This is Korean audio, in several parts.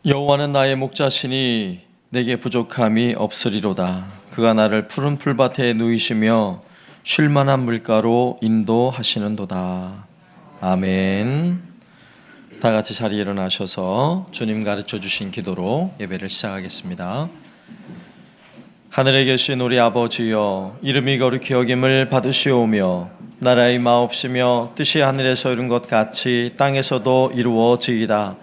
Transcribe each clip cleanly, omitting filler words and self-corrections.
여호와는 나의 목자시니 내게 부족함이 없으리로다. 그가 나를 푸른 풀밭에 누이시며 쉴 만한 물가로 인도하시는도다. 아멘. 다 같이 자리에 일어나셔서 주님 가르쳐 주신 기도로 예배를 시작하겠습니다. 하늘에 계신 우리 아버지여, 이름이 거룩히 여김을 받으시오며 나라의 마옵시며 뜻이 하늘에서 이룬 것 같이 땅에서도 이루어지이다.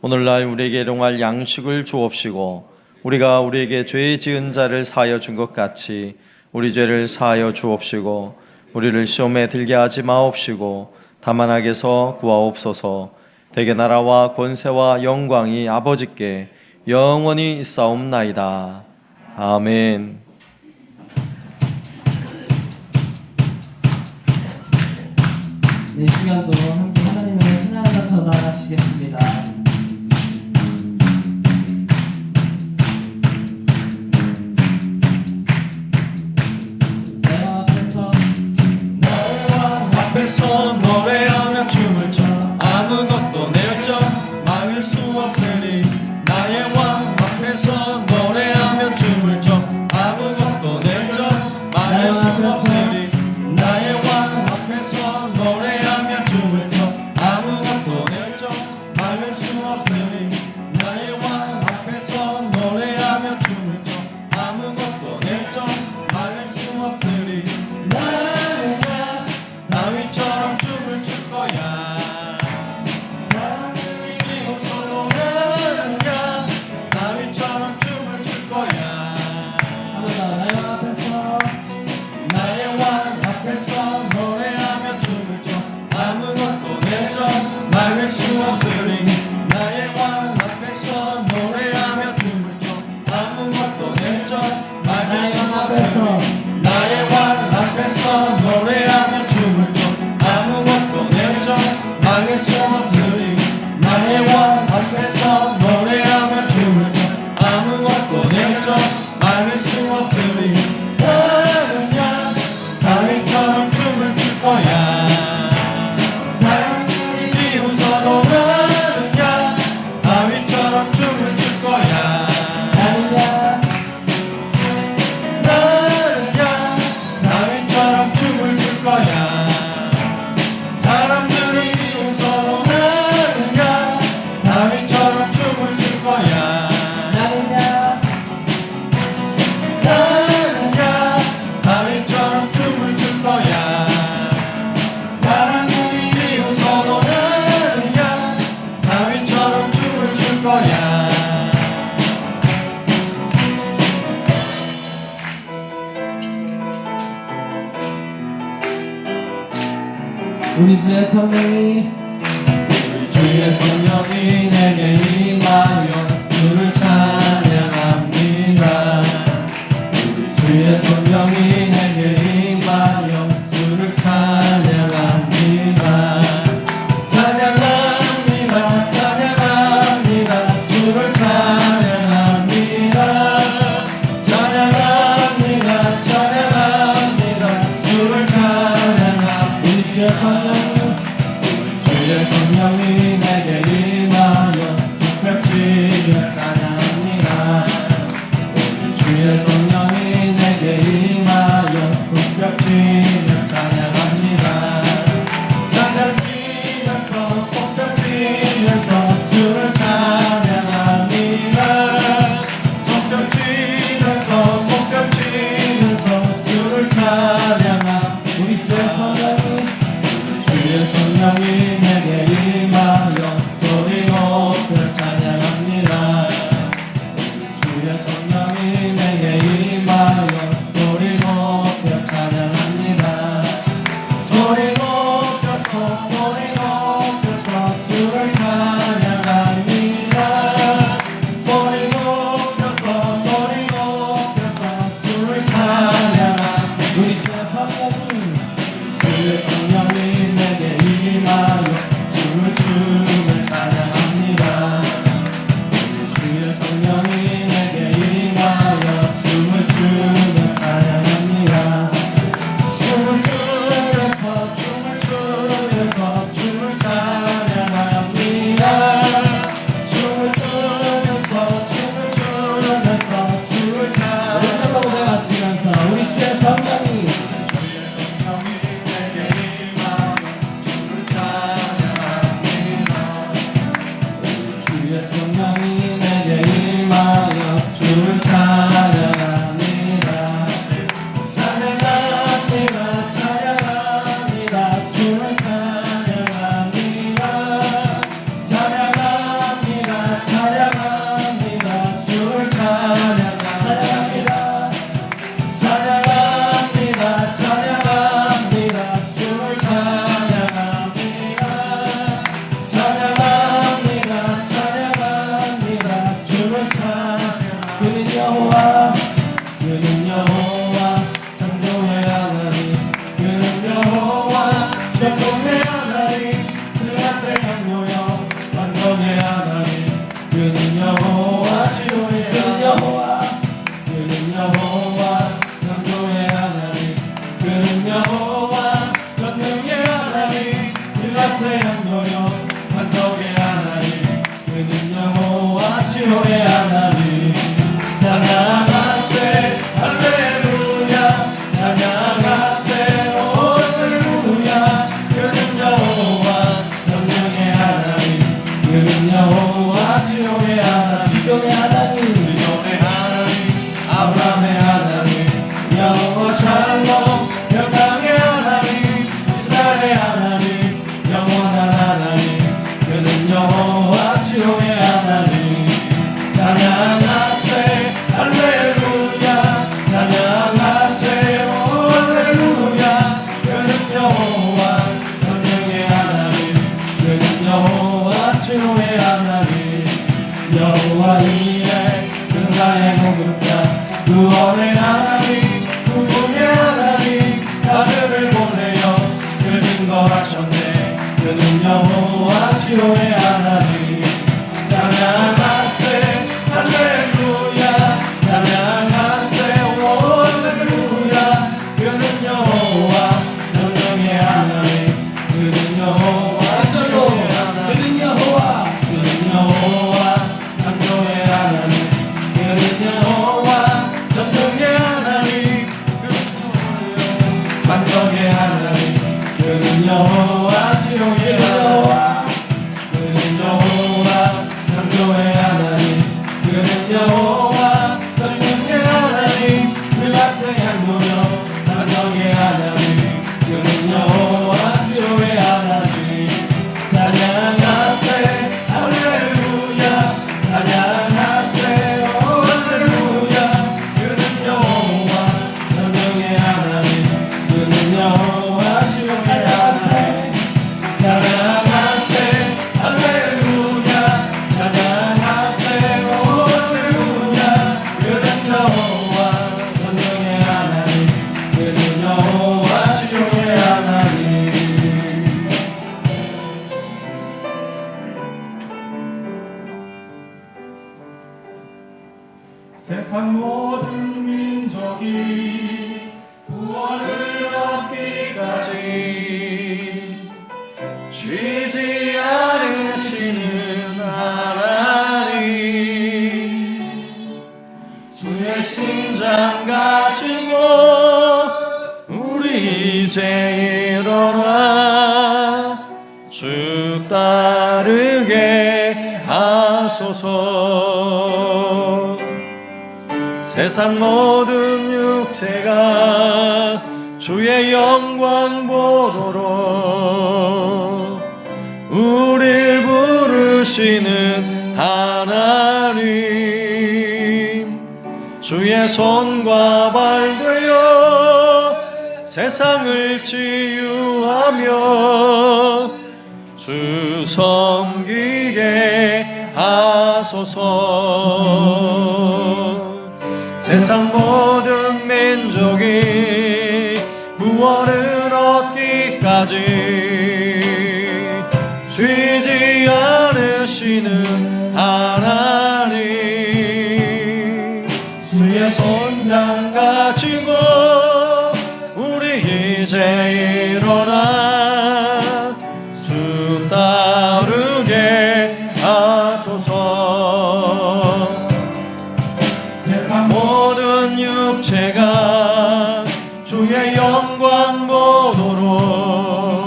오늘날 우리에게 일용할 양식을 주옵시고 우리가 우리에게 죄 지은 자를 사하여 준 것 같이 우리 죄를 사하여 주옵시고 우리를 시험에 들게 하지 마옵시고 다만 악에서 구하옵소서. 대개 나라와 권세와 영광이 아버지께 영원히 있사옵나이다. 아멘. 이 시간도 함께 하나님을 찬양하면서 나아가시겠습니다. 노래하며 춤을 춰 아무것도 내 열정 막을 수 없으니 나의 왕 앞에서 노래하며 춤을 춰 아무것도 내 열정 막을 수 없으니 나의 왕 앞에서 노래하며 춤을 춰 아무것도 내 열정 막을 수 없으니 나의 왕 앞에서 노래하며 춤을 춰 아무것도 내 열정 막을 수 없으니 다윗처럼 춤을 출 거야. 이웃으로 나는가 다윗처럼 춤을 출 거야. 나의 왕 앞에서 노래하며 춤을 춰 아무것도 내 점 막을 수 없으니 나의 왕 앞에서 노래하며 춤을 춰 아무것도 내 점 막을 수 없으니 나의 왕 앞에서 노래하며 춤을 춰 아무것도 내 점 막을 수 없으니 나의 왕 앞에서 노래하며 춤을 춰 아무것도 내 점 막을 수 없으니 나는야 다윗처럼 춤을 출 거야. 비웃어도 나는야 다윗처럼 춤을 출 거야. 나는야 다윗처럼 춤을 출 거야. 사람들은 비웃어도 나는야 다윗처럼 춤을 출 거야. 나는야 다윗처럼 춤을 출 거야. 사람들이 비웃어도 나는야 다윗처럼 춤을 출 거야. 우리 주의 성령이 주의 성령이 내게 임하여 주를 찬양합니다. 우리 주의 성령이 내게 임하여 주를 찬양합니다. 찬양합니다. 찬양합니다. 주를 찬양합니다. 찬양합니다. 찬양합니다. 주를 찬양합니다. 우리 주의 성령이 주의 성령이 내게 임하여 특별치를 찬양합니다. 주의 성령이 내게 임하여 특별치를 찬양합니다. 찬양치면서 손뼉치면서 주를 찬양합니다. 손뼉치면서 손뼉치면서 주를 찬양합니다. 우리 주의 성령이 주의 성령이 내게 임하여 소리 높여 찬양합니다. 성령이 내게 임하여 주를 찬양합니다. 찬양합니다. 찬양합니다. 주를 찬양합니다. 찬양합니다. 찬양합니다. 주를 찬양합니다. 찬양합니다. 찬양합니다. 주를 찬양합니다. 찬양합니다. 찬양합니다. 주를 찬양합니다. 그는 여호와, 그는 여호와, 창조의 하나님. 그는 여호와, 창조의 하나님. 주의 생명노여 완성의 하나님. 그는 여호와, 치료의 그는 여호와, 그는 여호와, 창조의 하나님. 그는 여호와, 전능의 하나님. 일납세 양노여 완성의 하나님. 그는 여호와, 치료의 하나님. 찬양하세 할렐루야. 찬양하세 할렐루야. 그는 여호와, 전능의 하나님. 그는 여호와, 치료의 하나님. 치료의 하나님. 치료의 하나님. 아브라함의 하나님. 여호와 샬롬. 평강의 하나님. 이스라엘의 하나님. 영원한 하나님. 그는 여호와, 치료의 하나님. 찬양하세 할렐루야. 찬양하세 할렐루야. 그는 여호와, 전능의 하나님. 그는 여호와, 치료의 하나님. 여호와 이레, 그는 나의 공급자. 구원의 하나님, 구속의 하나님. 아들을 보내어 그를 증거하셨네. 그는 여호와, 치료의 하나님. 찬양하세 할렐루야. 찬양하세 할렐루야. 그는 여호와, 전능의 하나님. 그는 여호와, 치료의 하나님. 그는 여호와, 그는 여호와, 창조의 하나님. 그는 여호와, 전능의 하나님. 만성의 하나님. 그는 여호와, 치료의 하나님. 그는 여호와, 창조의 하나님. 그는 여호와, 전능의 하나님. 일납세 양노여 만성의 하나님. 그는 여호와, 치료의 하나님. 찬양하세 할렐루야. 찬양하세 할렐루야. 그는 여호와, 전능의 하나님. 그는 여호와, 치료의 하나님. 찬양하세 할렐루야. 찬양하세 할렐루야. 그는 여호와, 전능의 하나님. 그는 여호와, 치료의 하나님. 세상 모든 민족이 구원을 얻기까지 쉬지 않으시는 하나님. 주의 심장 가지고 우리 이제 일어나 주 따르게 하소서. 세상 모든 육체가 주의 영광 보도록 우릴 부르시는 하나님. 주의 손과 발 되어 세상을 치유하며 주 섬기게 하소서. 세상 모든 민족이 구원을 얻기까지 쉬지 않으시는 하나님. 주의 손장 가지고 우리 이제 일어나 주 따르게 하소서. 세상 모든 육체가 주의 영광 보도록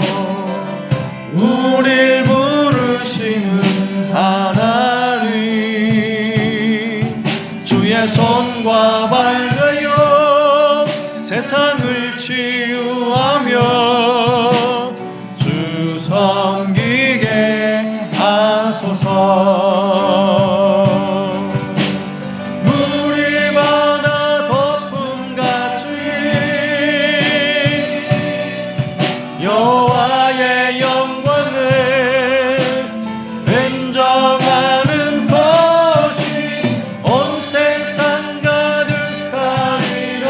우릴 부르시는 하나님. 주의 손과 발하여 세상을 치유하며 주 섬기게 하소서. 물이 바다 덮음같이 여호와의 영광을 인정하는 것이 온 세상 가득하리라.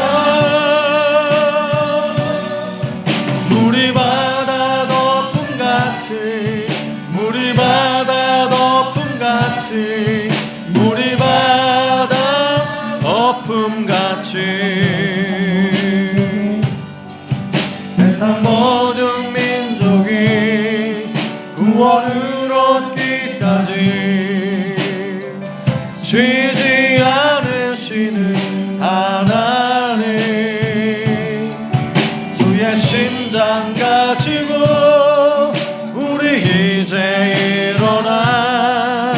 물이 바다 덮음같이 물이 바다 덮음같이 물이 바다 덮음같이 세상 모든 민족이 구원을 얻기까지 쉬지 않으시는 하나님, 주의 심장 가지고 우리 이제 일어나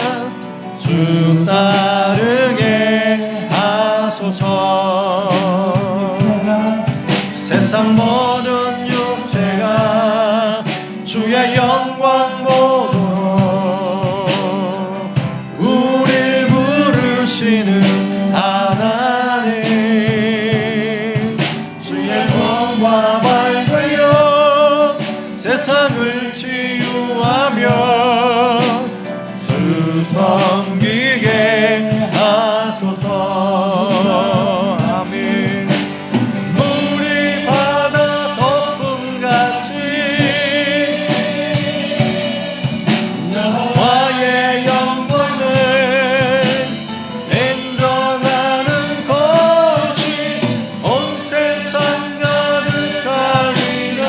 주 따르게 하소서. 세상 모든 육체가 주의 영광 보도록 우릴 부르시는 하나님, 주의 손과 발하여 세상을 치유하며 주 섬기게 하소서. 아멘. 물이 바다 덮음같이 여호와의 영광을 인정하는 것이 온 세상 가득하리라.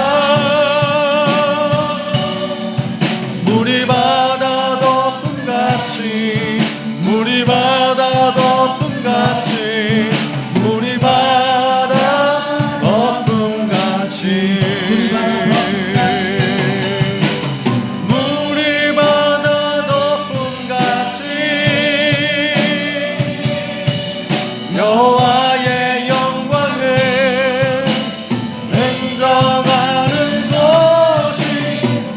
물이 바다 덮음같이 물이 바다 덮음같이 물이 바다 덮음같이 물이 바다 덮음같이 여호와의 영광을 인정하는 것이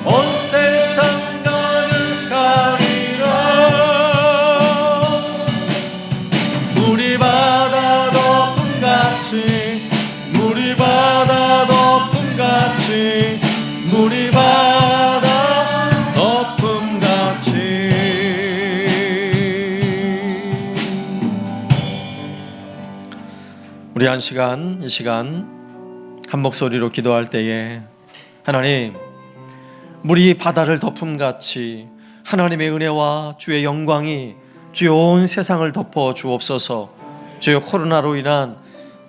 온 세상 가득하리라. 물이 바다 덮음같이 물이 바다 덮음같이 물이 바다 덮음같이. 우리 이 시간 한 목소리로 기도할 때에 하나님, 물이 바다를 덮음같이 하나님의 은혜와 주의 영광이 주의 온 세상을 덮어 주옵소서. 주여, 코로나로 인한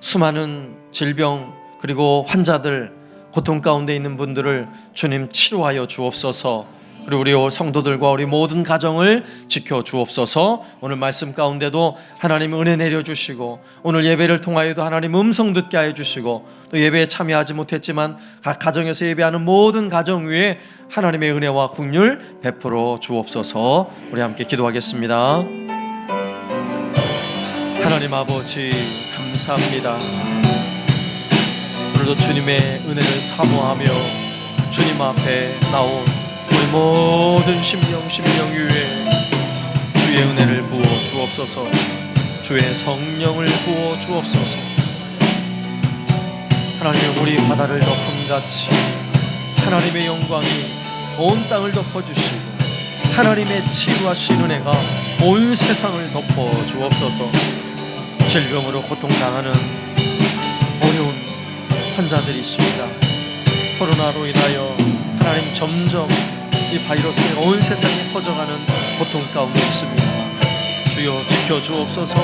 수많은 질병 그리고 환자들, 고통 가운데 있는 분들을 주님 치료하여 주옵소서. 그리고 우리 성도들과 우리 모든 가정을 지켜 주옵소서. 오늘 말씀 가운데도 하나님 은혜 내려주시고, 오늘 예배를 통하여도 하나님 음성 듣게 하여 주시고, 또 예배에 참여하지 못했지만 각 가정에서 예배하는 모든 가정 위에 하나님의 은혜와 긍휼 베풀어 주옵소서. 우리 함께 기도하겠습니다. 하나님 아버지, 감사합니다. 오늘도 주님의 은혜를 사모하며 주님 앞에 나온 우리 모든 심령 위에 주의 은혜를 부어 주옵소서. 주의 성령을 부어 주옵소서. 하나님, 우리 바다를 덮음같이 하나님의 영광이 온 땅을 덮어주시고 하나님의 치유하신 은혜가 온 세상을 덮어 주옵소서. 질병으로 고통당하는 어려운 환자들이 있습니다. 코로나로 인하여 하나님 점점 이 바이러스가 온 세상에 퍼져가는 고통 가운데 있습니다. 주여, 지켜주옵소서.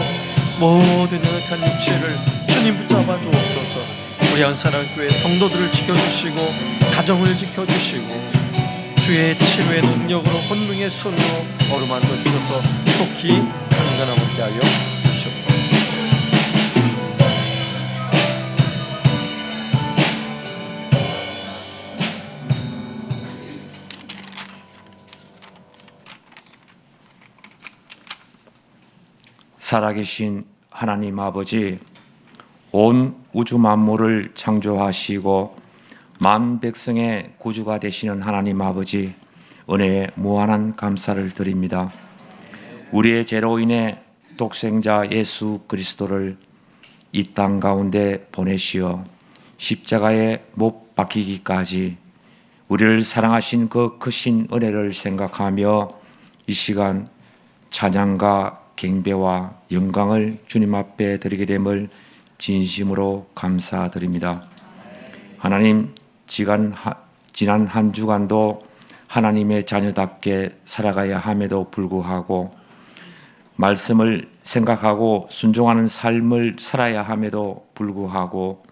모든 연약한 육체를 주님 붙잡아 주옵소서. 우리 한사랑교회 성도들을 지켜주시고 가정을 지켜주시고 주의 치료의 능력으로 본능의 손으로 어루만져 주셔서 속히 강건하게 하여 주시옵소서. 살아계신 하나님 아버지, 온 우주 만물을 창조하시고 만 백성의 구주가 되시는 하나님 아버지, 은혜에 무한한 감사를 드립니다. 우리의 죄로 인해 독생자 예수 그리스도를 이 땅 가운데 보내시어 십자가에 못 박히기까지 우리를 사랑하신 그 크신 은혜를 생각하며 이 시간 찬양과 경배와 영광을 주님 앞에 드리게 됨을 진심으로 감사드립니다. 하나님, 지난 한 주간도 하나님의 자녀답게 살아가야 함에도 불구하고 말씀을 생각하고 순종하는 삶을 살아야 함에도 불구하고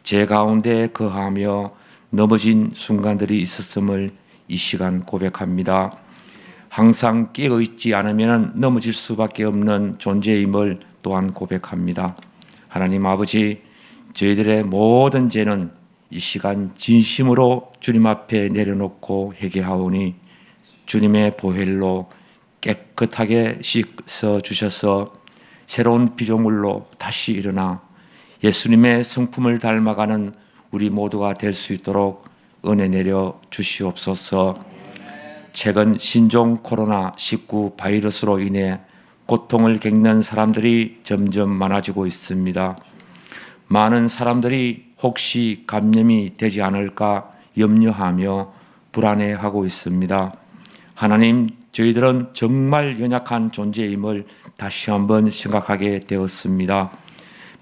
제 가운데 거하며 넘어진 순간들이 있었음을 이 시간 고백합니다. 항상 깨어있지 않으면 넘어질 수밖에 없는 존재임을 또한 고백합니다. 하나님 아버지, 저희들의 모든 죄는 이 시간 진심으로 주님 앞에 내려놓고 회개하오니 주님의 보혈로 깨끗하게 씻어 주셔서 새로운 피조물로 다시 일어나 예수님의 성품을 닮아가는 우리 모두가 될 수 있도록 은혜 내려 주시옵소서. 최근 신종 코로나19 바이러스로 인해 고통을 겪는 사람들이 점점 많아지고 있습니다. 많은 사람들이 혹시 감염이 되지 않을까 염려하며 불안해하고 있습니다. 하나님, 저희들은 정말 연약한 존재임을 다시 한번 생각하게 되었습니다.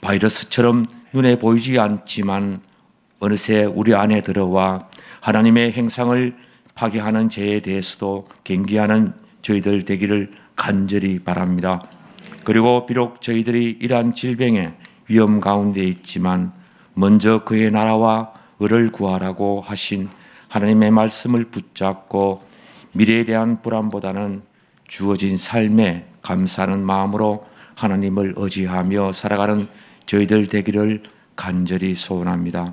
바이러스처럼 눈에 보이지 않지만 어느새 우리 안에 들어와 하나님의 행상을 파괴하는 죄에 대해서도 경계하는 저희들 되기를 간절히 바랍니다. 그리고 비록 저희들이 이러한 질병의 위험 가운데 있지만 먼저 그의 나라와 의를 구하라고 하신 하나님의 말씀을 붙잡고 미래에 대한 불안보다는 주어진 삶에 감사하는 마음으로 하나님을 의지하며 살아가는 저희들 되기를 간절히 소원합니다.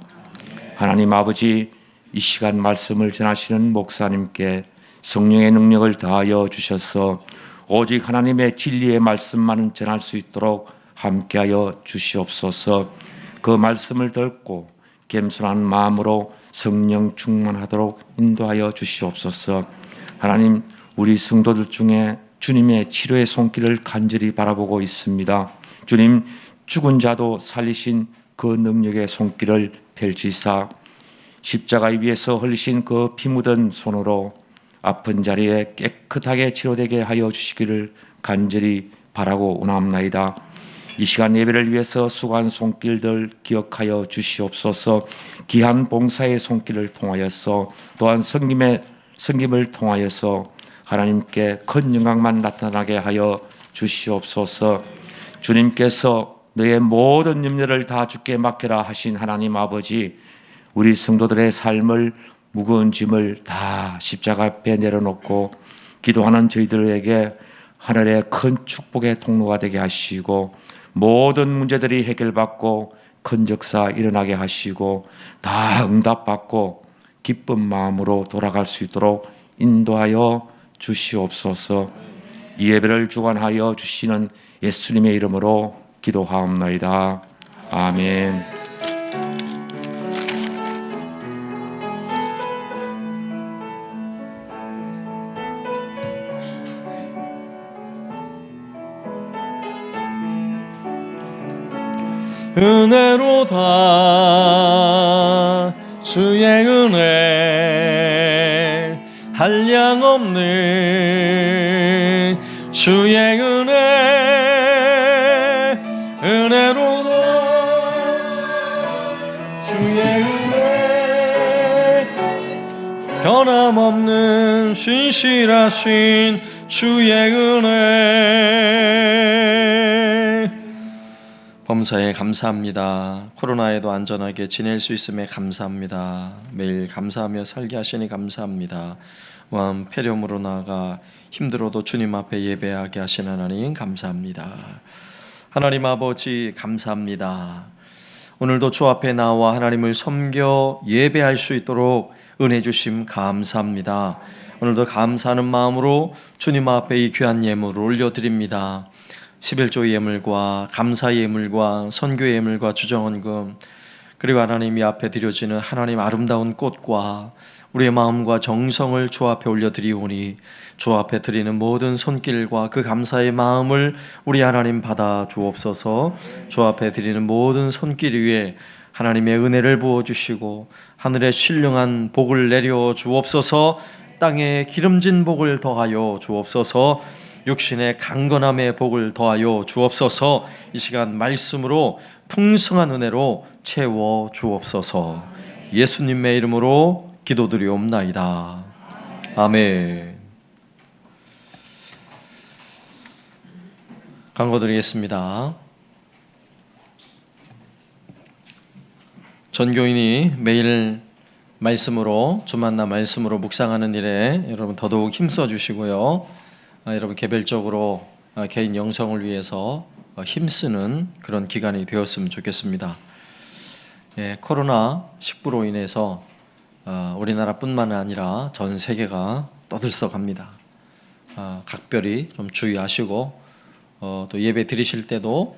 하나님 아버지, 이 시간 말씀을 전하시는 목사님께 성령의 능력을 더하여 주셔서 오직 하나님의 진리의 말씀만을 전할 수 있도록 함께하여 주시옵소서. 그 말씀을 듣고 겸손한 마음으로 성령 충만하도록 인도하여 주시옵소서. 하나님, 우리 성도들 중에 주님의 치료의 손길을 간절히 바라보고 있습니다. 주님, 죽은 자도 살리신 그 능력의 손길을 펼치사 십자가 위에서 흘리신 그 피 묻은 손으로 아픈 자리에 깨끗하게 치료되게 하여 주시기를 간절히 바라고 원합나이다. 이 시간 예배를 위해서 수고한 손길들 기억하여 주시옵소서. 귀한 봉사의 손길을 통하여서 또한 섬김을 통하여서 하나님께 큰 영광만 나타나게 하여 주시옵소서. 주님께서 너의 모든 염려를 다 주께 맡겨라 하신 하나님 아버지, 우리 성도들의 삶을 무거운 짐을 다 십자가 앞에 내려놓고 기도하는 저희들에게 하늘의 큰 축복의 통로가 되게 하시고 모든 문제들이 해결받고 큰 역사 일어나게 하시고 다 응답받고 기쁜 마음으로 돌아갈 수 있도록 인도하여 주시옵소서. 이 예배를 주관하여 주시는 예수님의 이름으로 기도하옵나이다. 아멘. 은혜로다 주의 은혜 한량없는 주의 은혜 은혜로다 주의 은혜 변함없는 신실하신 주의 은혜. 범사에 감사합니다. 코로나에도 안전하게 지낼 수 있음에 감사합니다. 매일 감사하며 살게 하시니 감사합니다. 마음 폐렴으로 나아가 힘들어도 주님 앞에 예배하게 하신 하나님 감사합니다. 하나님 아버지 감사합니다. 오늘도 주 앞에 나와 하나님을 섬겨 예배할 수 있도록 은혜 주심 감사합니다. 오늘도 감사하는 마음으로 주님 앞에 이 귀한 예물을 올려드립니다. 11조 예물과 감사 예물과 선교 예물과 주정헌금, 그리고 하나님 이 앞에 드려지는 하나님 아름다운 꽃과 우리의 마음과 정성을 주 앞에 올려드리오니 주 앞에 드리는 모든 손길과 그 감사의 마음을 우리 하나님 받아 주옵소서. 주 앞에 드리는 모든 손길 위에 하나님의 은혜를 부어주시고 하늘의 신령한 복을 내려 주옵소서. 땅에 기름진 복을 더하여 주옵소서. 육신의 강건함의 복을 더하여 주옵소서. 이 시간 말씀으로 풍성한 은혜로 채워 주옵소서. 예수님의 이름으로 기도드리옵나이다. 아멘. 강구드리겠습니다. 전교인이 매일 말씀으로 주만나 말씀으로 묵상하는 일에 여러분 더더욱 힘써 주시고요. 여러분 개별적으로 개인 영성을 위해서 힘쓰는 그런 기간이 되었으면 좋겠습니다. 코로나 19로 인해서 우리나라뿐만 아니라 전 세계가 떠들썩합니다. 각별히 좀 주의하시고 또 예배 드리실 때도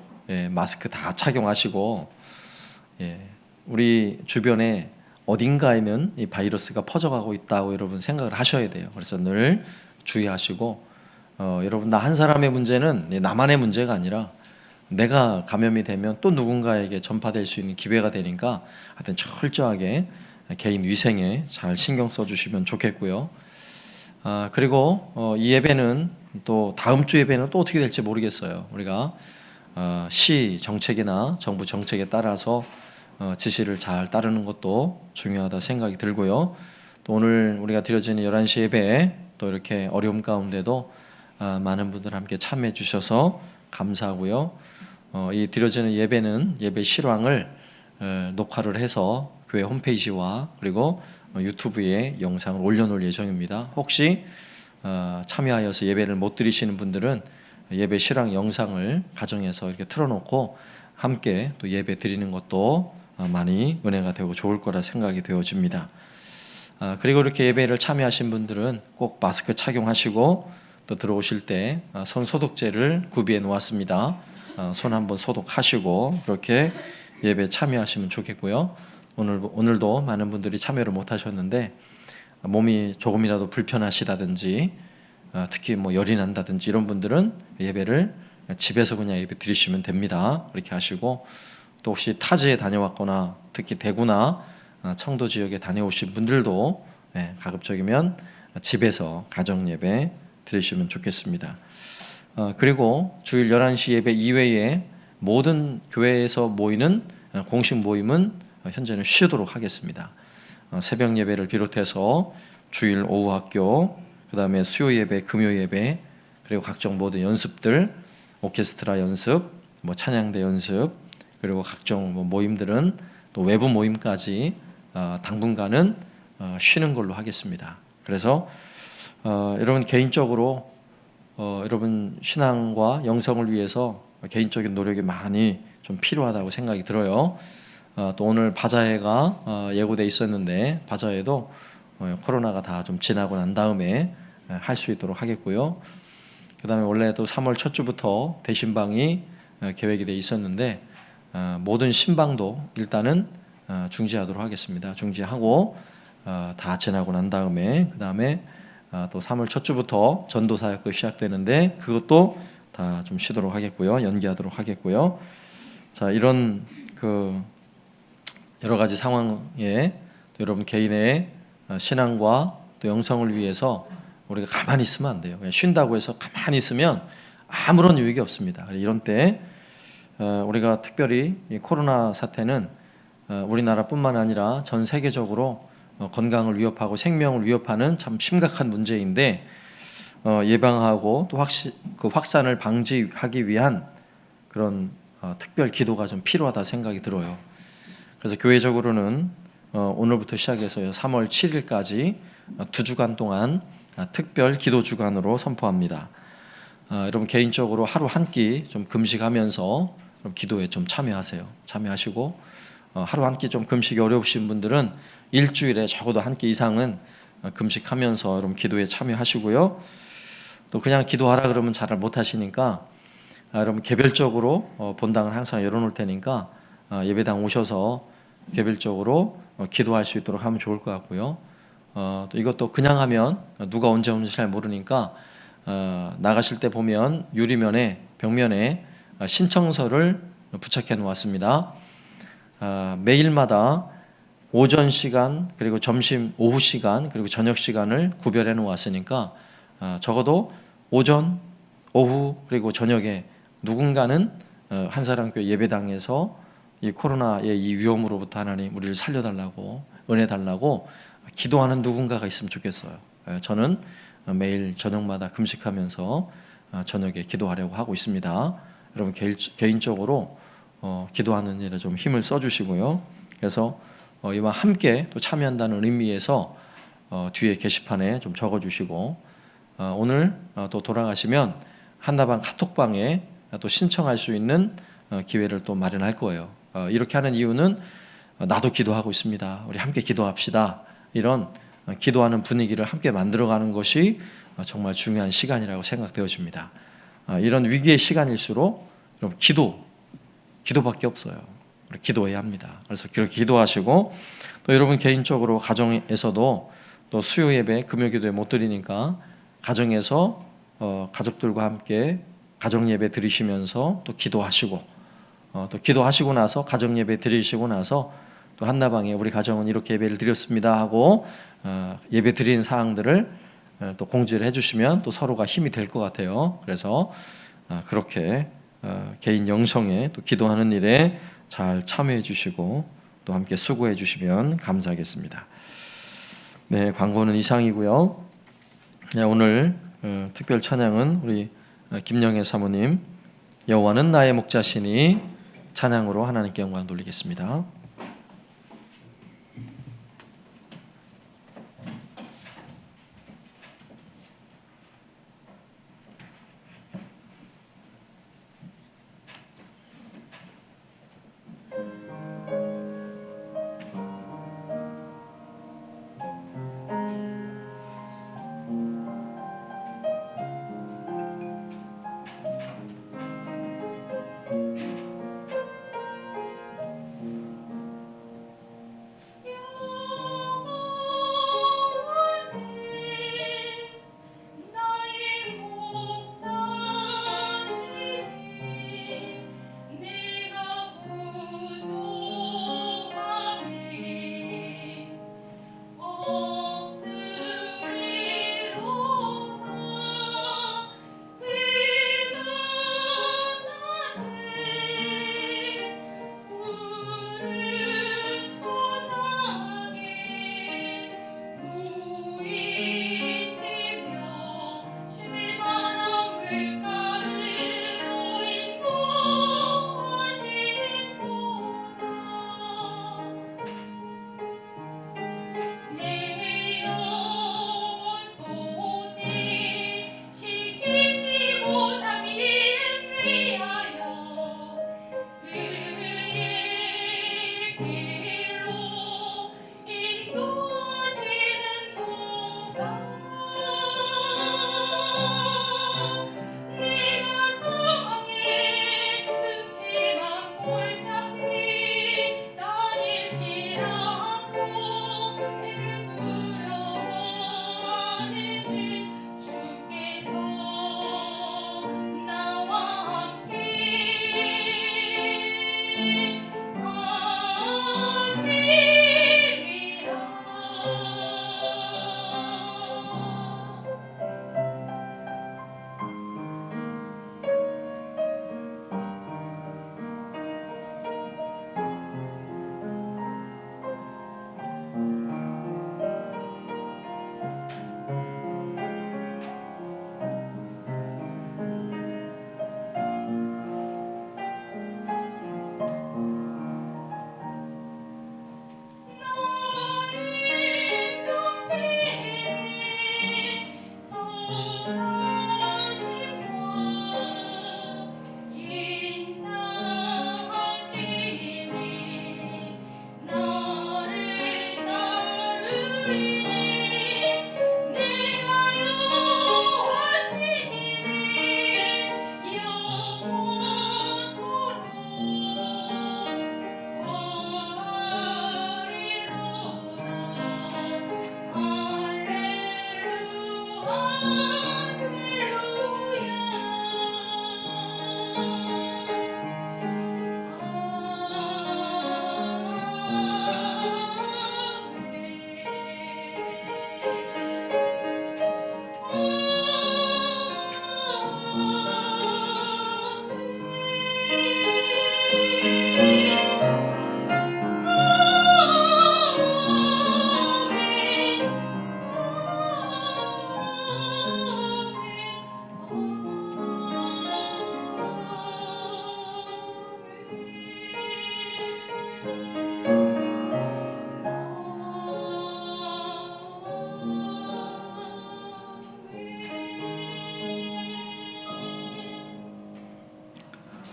마스크 다 착용하시고 우리 주변에 어딘가에는 이 바이러스가 퍼져가고 있다고 여러분 생각을 하셔야 돼요. 그래서 늘 주의하시고 여러분 나 한 사람의 문제는 나만의 문제가 아니라 내가 감염이 되면 또 누군가에게 전파될 수 있는 기회가 되니까 하여튼 철저하게 개인 위생에 잘 신경 써주시면 좋겠고요. 그리고 이 예배는 또 다음 주 예배는 또 어떻게 될지 모르겠어요. 우리가 시 정책이나 정부 정책에 따라서 지시를 잘 따르는 것도 중요하다 생각이 들고요. 또 오늘 우리가 드려지는 11시 예배에 또 이렇게 어려움 가운데도 많은 분들 함께 참여해 주셔서 감사하고요. 이 드려지는 예배는 예배 실황을 녹화를 해서 교회 홈페이지와 그리고 유튜브에 영상을 올려놓을 예정입니다. 혹시 참여하여서 예배를 못 드리시는 분들은 예배 실황 영상을 가정에서 이렇게 틀어놓고 함께 또 예배 드리는 것도 많이 은혜가 되고 좋을 거라 생각이 되어집니다. 그리고 이렇게 예배를 참여하신 분들은 꼭 마스크 착용하시고 또 들어오실 때 손 소독제를 구비해 놓았습니다. 손 한번 소독하시고 그렇게 예배 참여하시면 좋겠고요. 오늘도 많은 분들이 참여를 못 하셨는데 몸이 조금이라도 불편하시다든지 특히 뭐 열이 난다든지 이런 분들은 예배를 집에서 그냥 예배 드리시면 됩니다. 그렇게 하시고 또 혹시 타지에 다녀왔거나 특히 대구나 청도 지역에 다녀오신 분들도 가급적이면 집에서 가정 예배 드리시면 좋겠습니다. 그리고 주일 11시 예배 이외에 모든 교회에서 모이는 공식 모임은 현재는 쉬도록 하겠습니다. 새벽 예배를 비롯해서 주일 오후 학교, 그 다음에 수요 예배, 금요 예배, 그리고 각종 모든 연습들, 오케스트라 연습, 뭐 찬양대 연습, 그리고 각종 모임들은 또 외부 모임까지 당분간은 쉬는 걸로 하겠습니다. 그래서 여러분 개인적으로 여러분 신앙과 영성을 위해서 개인적인 노력이 많이 좀 필요하다고 생각이 들어요. 또 오늘 바자회가 예고돼 있었는데 바자회도 코로나가 다 좀 지나고 난 다음에 할 수 있도록 하겠고요. 그 다음에 원래 또 3월 첫 주부터 대신방이 계획이 돼 있었는데 모든 신방도 일단은 중지하도록 하겠습니다. 중지하고 다 지나고 난 다음에 그 다음에 또 3월 첫 주부터 전도 사역도 시작되는데 그것도 다 좀 쉬도록 하겠고요. 연기하도록 하겠고요. 자, 이런 그 여러 가지 상황에 또 여러분 개인의 신앙과 또 영성을 위해서 우리가 가만히 있으면 안 돼요. 그냥 쉰다고 해서 가만히 있으면 아무런 유익이 없습니다. 이런 때 우리가 특별히 이 코로나 사태는 우리나라뿐만 아니라 전 세계적으로 건강을 위협하고 생명을 위협하는 참 심각한 문제인데 예방하고 또 그 확산을 방지하기 위한 그런 특별 기도가 좀 필요하다 생각이 들어요. 그래서 교회적으로는 오늘부터 시작해서 3월 7일까지 2주간 동안 특별 기도 주간으로 선포합니다. 여러분 개인적으로 하루 한 끼 좀 금식하면서 기도에 좀 참여하시고 하루 한 끼 좀 금식이 어려우신 분들은 일주일에 적어도 한 끼 이상은 금식하면서 여러분 기도에 참여하시고요. 또 그냥 기도하라 그러면 잘 못 하시니까 여러분 개별적으로 본당을 항상 열어놓을 테니까 예배당 오셔서 개별적으로 기도할 수 있도록 하면 좋을 것 같고요. 또 이것도 그냥 하면 누가 언제 오는지 잘 모르니까 나가실 때 보면 유리면에 벽면에 신청서를 부착해 놓았습니다. 매일마다 오전 시간 그리고 점심 오후 시간 그리고 저녁 시간을 구별해 놓았으니까 적어도 오전 오후 그리고 저녁에 누군가는 한사랑교회 예배당에서 이 코로나의 이 위험으로부터 하나님 우리를 살려달라고 은혜 달라고 기도하는 누군가가 있으면 좋겠어요. 저는 매일 저녁마다 금식하면서 저녁에 기도하려고 하고 있습니다. 여러분 개인적으로 기도하는 일에 좀 힘을 써주시고요. 그래서 이와 함께 또 참여한다는 의미에서 뒤에 게시판에 좀 적어주시고 오늘 또 돌아가시면 한나방 카톡방에 또 신청할 수 있는 기회를 또 마련할 거예요. 이렇게 하는 이유는 나도 기도하고 있습니다. 우리 함께 기도합시다. 이런 기도하는 분위기를 함께 만들어가는 것이 정말 중요한 시간이라고 생각되어집니다. 이런 위기의 시간일수록 여러분 기도밖에 없어요. 우리 기도해야 합니다. 그래서 그렇게 기도하시고 또 여러분 개인적으로 가정에서도 또 수요 예배 금요 기도에 못 드리니까 가정에서 가족들과 함께 가정 예배 드리시면서 또 기도하시고 또 기도하시고 나서 가정 예배 드리시고 나서 또 한나방에 우리 가정은 이렇게 예배를 드렸습니다 하고 예배 드린 사항들을 또 공지를 해주시면 또 서로가 힘이 될 것 같아요. 그래서 그렇게 개인 영성에 또 기도하는 일에 잘 참여해 주시고 또 함께 수고해 주시면 감사하겠습니다. 네, 광고는 이상이고요. 네, 오늘 특별 찬양은 우리 김영애 사모님 여호와는 나의 목자시니 찬양으로 하나님께 영광 돌리겠습니다.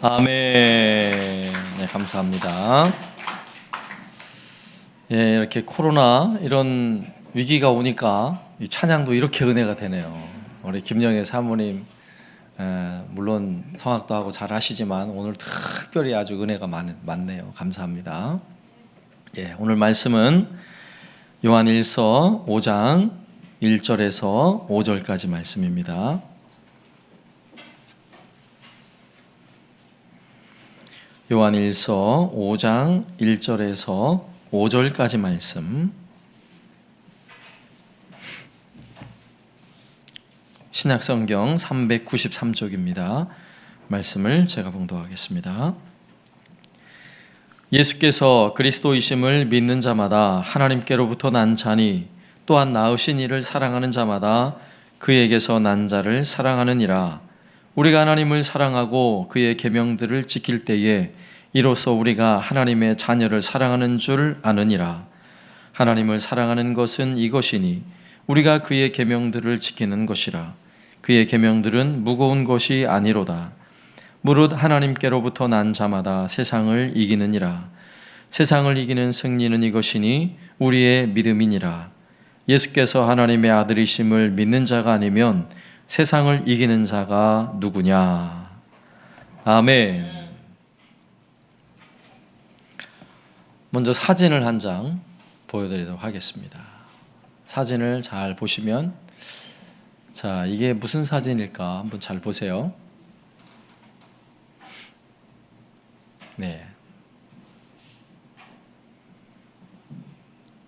아멘. 네, 감사합니다. 예, 이렇게 코로나 이런 위기가 오니까 이 찬양도 이렇게 은혜가 되네요. 우리 김영애 사모님 물론 성악도 하고 잘 하시지만 오늘 특별히 아주 은혜가 많네요. 감사합니다. 예, 오늘 말씀은 요한일서 5장 1절에서 5절까지 말씀입니다. 요한일서 5장 1절에서 5절까지 말씀. 신약성경 393쪽입니다. 말씀을 제가 봉독하겠습니다. 예수께서 그리스도이심을 믿는 자마다 하나님께로부터 난 자니 또한 낳으신 이를 사랑하는 자마다 그에게서 난 자를 사랑하느니라. 우리가 하나님을 사랑하고 그의 계명들을 지킬 때에 이로써 우리가 하나님의 자녀를 사랑하는 줄 아느니라. 하나님을 사랑하는 것은 이것이니 우리가 그의 계명들을 지키는 것이라. 그의 계명들은 무거운 것이 아니로다. 무릇 하나님께로부터 난 자마다 세상을 이기느니라. 세상을 이기는 승리는 이것이니 우리의 믿음이니라. 예수께서 하나님의 아들이심을 믿는 자가 아니면 세상을 이기는 자가 누구냐. 아멘. 먼저 사진을 한 장 보여드리도록 하겠습니다. 사진을 잘 보시면, 자, 이게 무슨 사진일까 한번 잘 보세요. 네.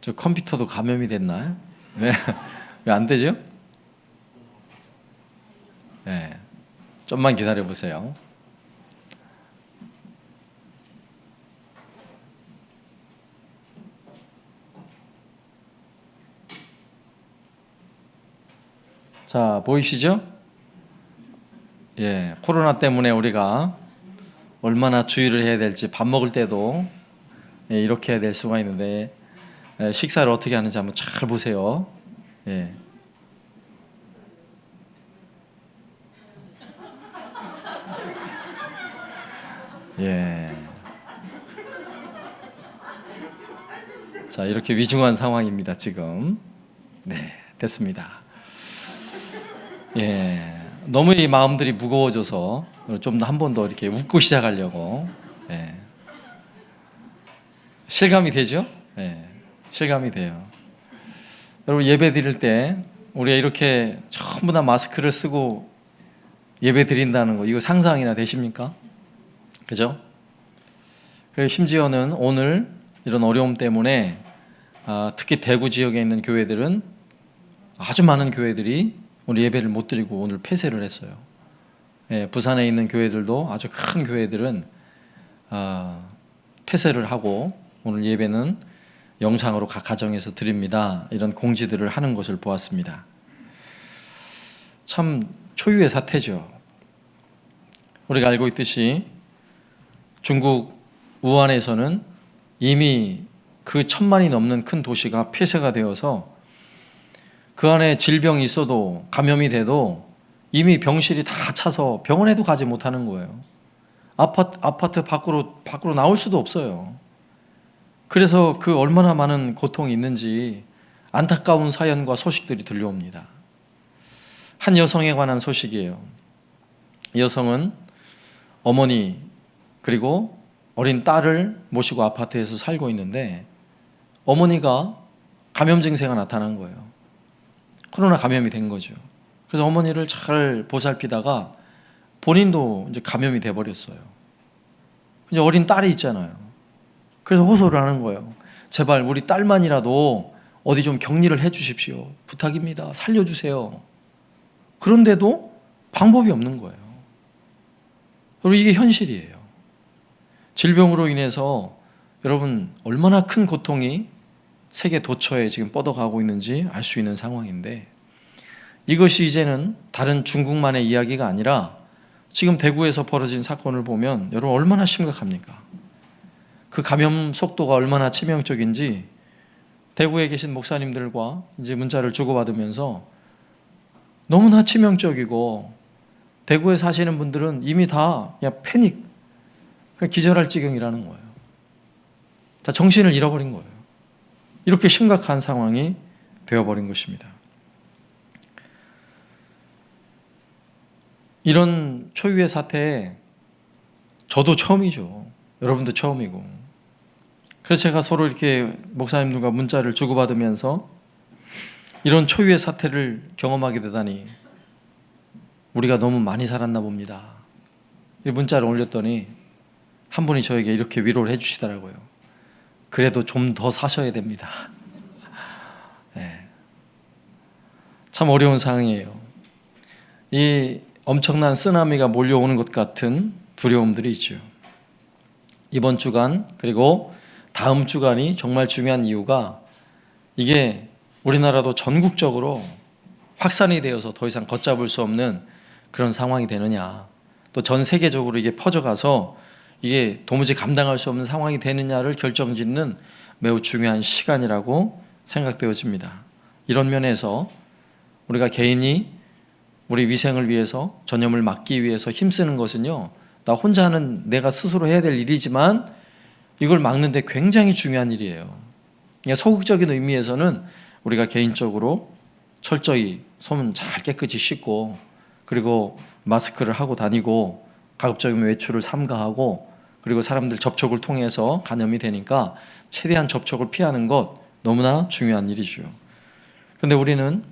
저 컴퓨터도 감염이 됐나요? 네. 왜 안 되죠? 네. 좀만 기다려 보세요. 자, 보이시죠? 예, 코로나 때문에 우리가 얼마나 주의를 해야 될지 밥 먹을 때도 이렇게 해야 될 수가 있는데 식사를 어떻게 하는지 한번 잘 보세요. 예. 예. 자, 이렇게 위중한 상황입니다, 지금. 네, 됐습니다. 예. 너무 이 마음들이 무거워져서 좀 한 번 더 이렇게 웃고 시작하려고. 예. 실감이 되죠? 예. 실감이 돼요. 여러분, 예배 드릴 때 우리가 이렇게 전부 다 마스크를 쓰고 예배 드린다는 거, 이거 상상이나 되십니까? 그죠? 그리고 심지어는 오늘 이런 어려움 때문에 특히 대구 지역에 있는 교회들은, 아주 많은 교회들이 오늘 예배를 못 드리고 오늘 폐쇄를 했어요. 예, 부산에 있는 교회들도, 아주 큰 교회들은 폐쇄를 하고 오늘 예배는 영상으로 각 가정에서 드립니다, 이런 공지들을 하는 것을 보았습니다. 참 초유의 사태죠. 우리가 알고 있듯이 중국 우한에서는 이미 그 1000만이 넘는 큰 도시가 폐쇄가 되어서 그 안에 질병이 있어도, 감염이 돼도 이미 병실이 다 차서 병원에도 가지 못하는 거예요. 아파트 밖으로 나올 수도 없어요. 그래서 그 얼마나 많은 고통이 있는지 안타까운 사연과 소식들이 들려옵니다. 한 여성에 관한 소식이에요. 이 여성은 어머니 그리고 어린 딸을 모시고 아파트에서 살고 있는데 어머니가 감염 증세가 나타난 거예요. 코로나 감염이 된 거죠. 그래서 어머니를 잘 보살피다가 본인도 이제 감염이 돼 버렸어요. 이제 어린 딸이 있잖아요. 그래서 호소를 하는 거예요. 제발 우리 딸만이라도 어디 좀 격리를 해 주십시오. 부탁입니다. 살려주세요. 그런데도 방법이 없는 거예요. 여러분, 이게 현실이에요. 질병으로 인해서 여러분 얼마나 큰 고통이 세계 도처에 지금 뻗어가고 있는지 알 수 있는 상황인데, 이것이 이제는 다른 중국만의 이야기가 아니라 지금 대구에서 벌어진 사건을 보면 여러분 얼마나 심각합니까? 그 감염 속도가 얼마나 치명적인지 대구에 계신 목사님들과 이제 문자를 주고받으면서 너무나 치명적이고, 대구에 사시는 분들은 이미 다 그냥 패닉, 기절할 지경이라는 거예요. 다 정신을 잃어버린 거예요. 이렇게 심각한 상황이 되어버린 것입니다. 이런 초유의 사태에 저도 처음이죠. 여러분도 처음이고. 그래서 제가 서로 이렇게 목사님들과 문자를 주고받으면서 이런 초유의 사태를 경험하게 되다니 우리가 너무 많이 살았나 봅니다. 이 문자를 올렸더니 한 분이 저에게 이렇게 위로를 해주시더라고요. 그래도 좀 더 사셔야 됩니다. 네. 참 어려운 상황이에요. 이 엄청난 쓰나미가 몰려오는 것 같은 두려움들이 있죠. 이번 주간 그리고 다음 주간이 정말 중요한 이유가 이게 우리나라도 전국적으로 확산이 되어서 더 이상 걷잡을 수 없는 그런 상황이 되느냐, 또 전 세계적으로 이게 퍼져가서 이게 도무지 감당할 수 없는 상황이 되느냐를 결정짓는 매우 중요한 시간이라고 생각되어집니다. 이런 면에서 우리가 개인이 우리 위생을 위해서, 전염을 막기 위해서 힘쓰는 것은요, 나 혼자 하는, 내가 스스로 해야 될 일이지만 이걸 막는데 굉장히 중요한 일이에요. 그러니까 소극적인 의미에서는 우리가 개인적으로 철저히 손 잘 깨끗이 씻고, 그리고 마스크를 하고 다니고, 가급적이면 외출을 삼가하고, 그리고 사람들 접촉을 통해서 감염이 되니까 최대한 접촉을 피하는 것 너무나 중요한 일이죠. 그런데 우리는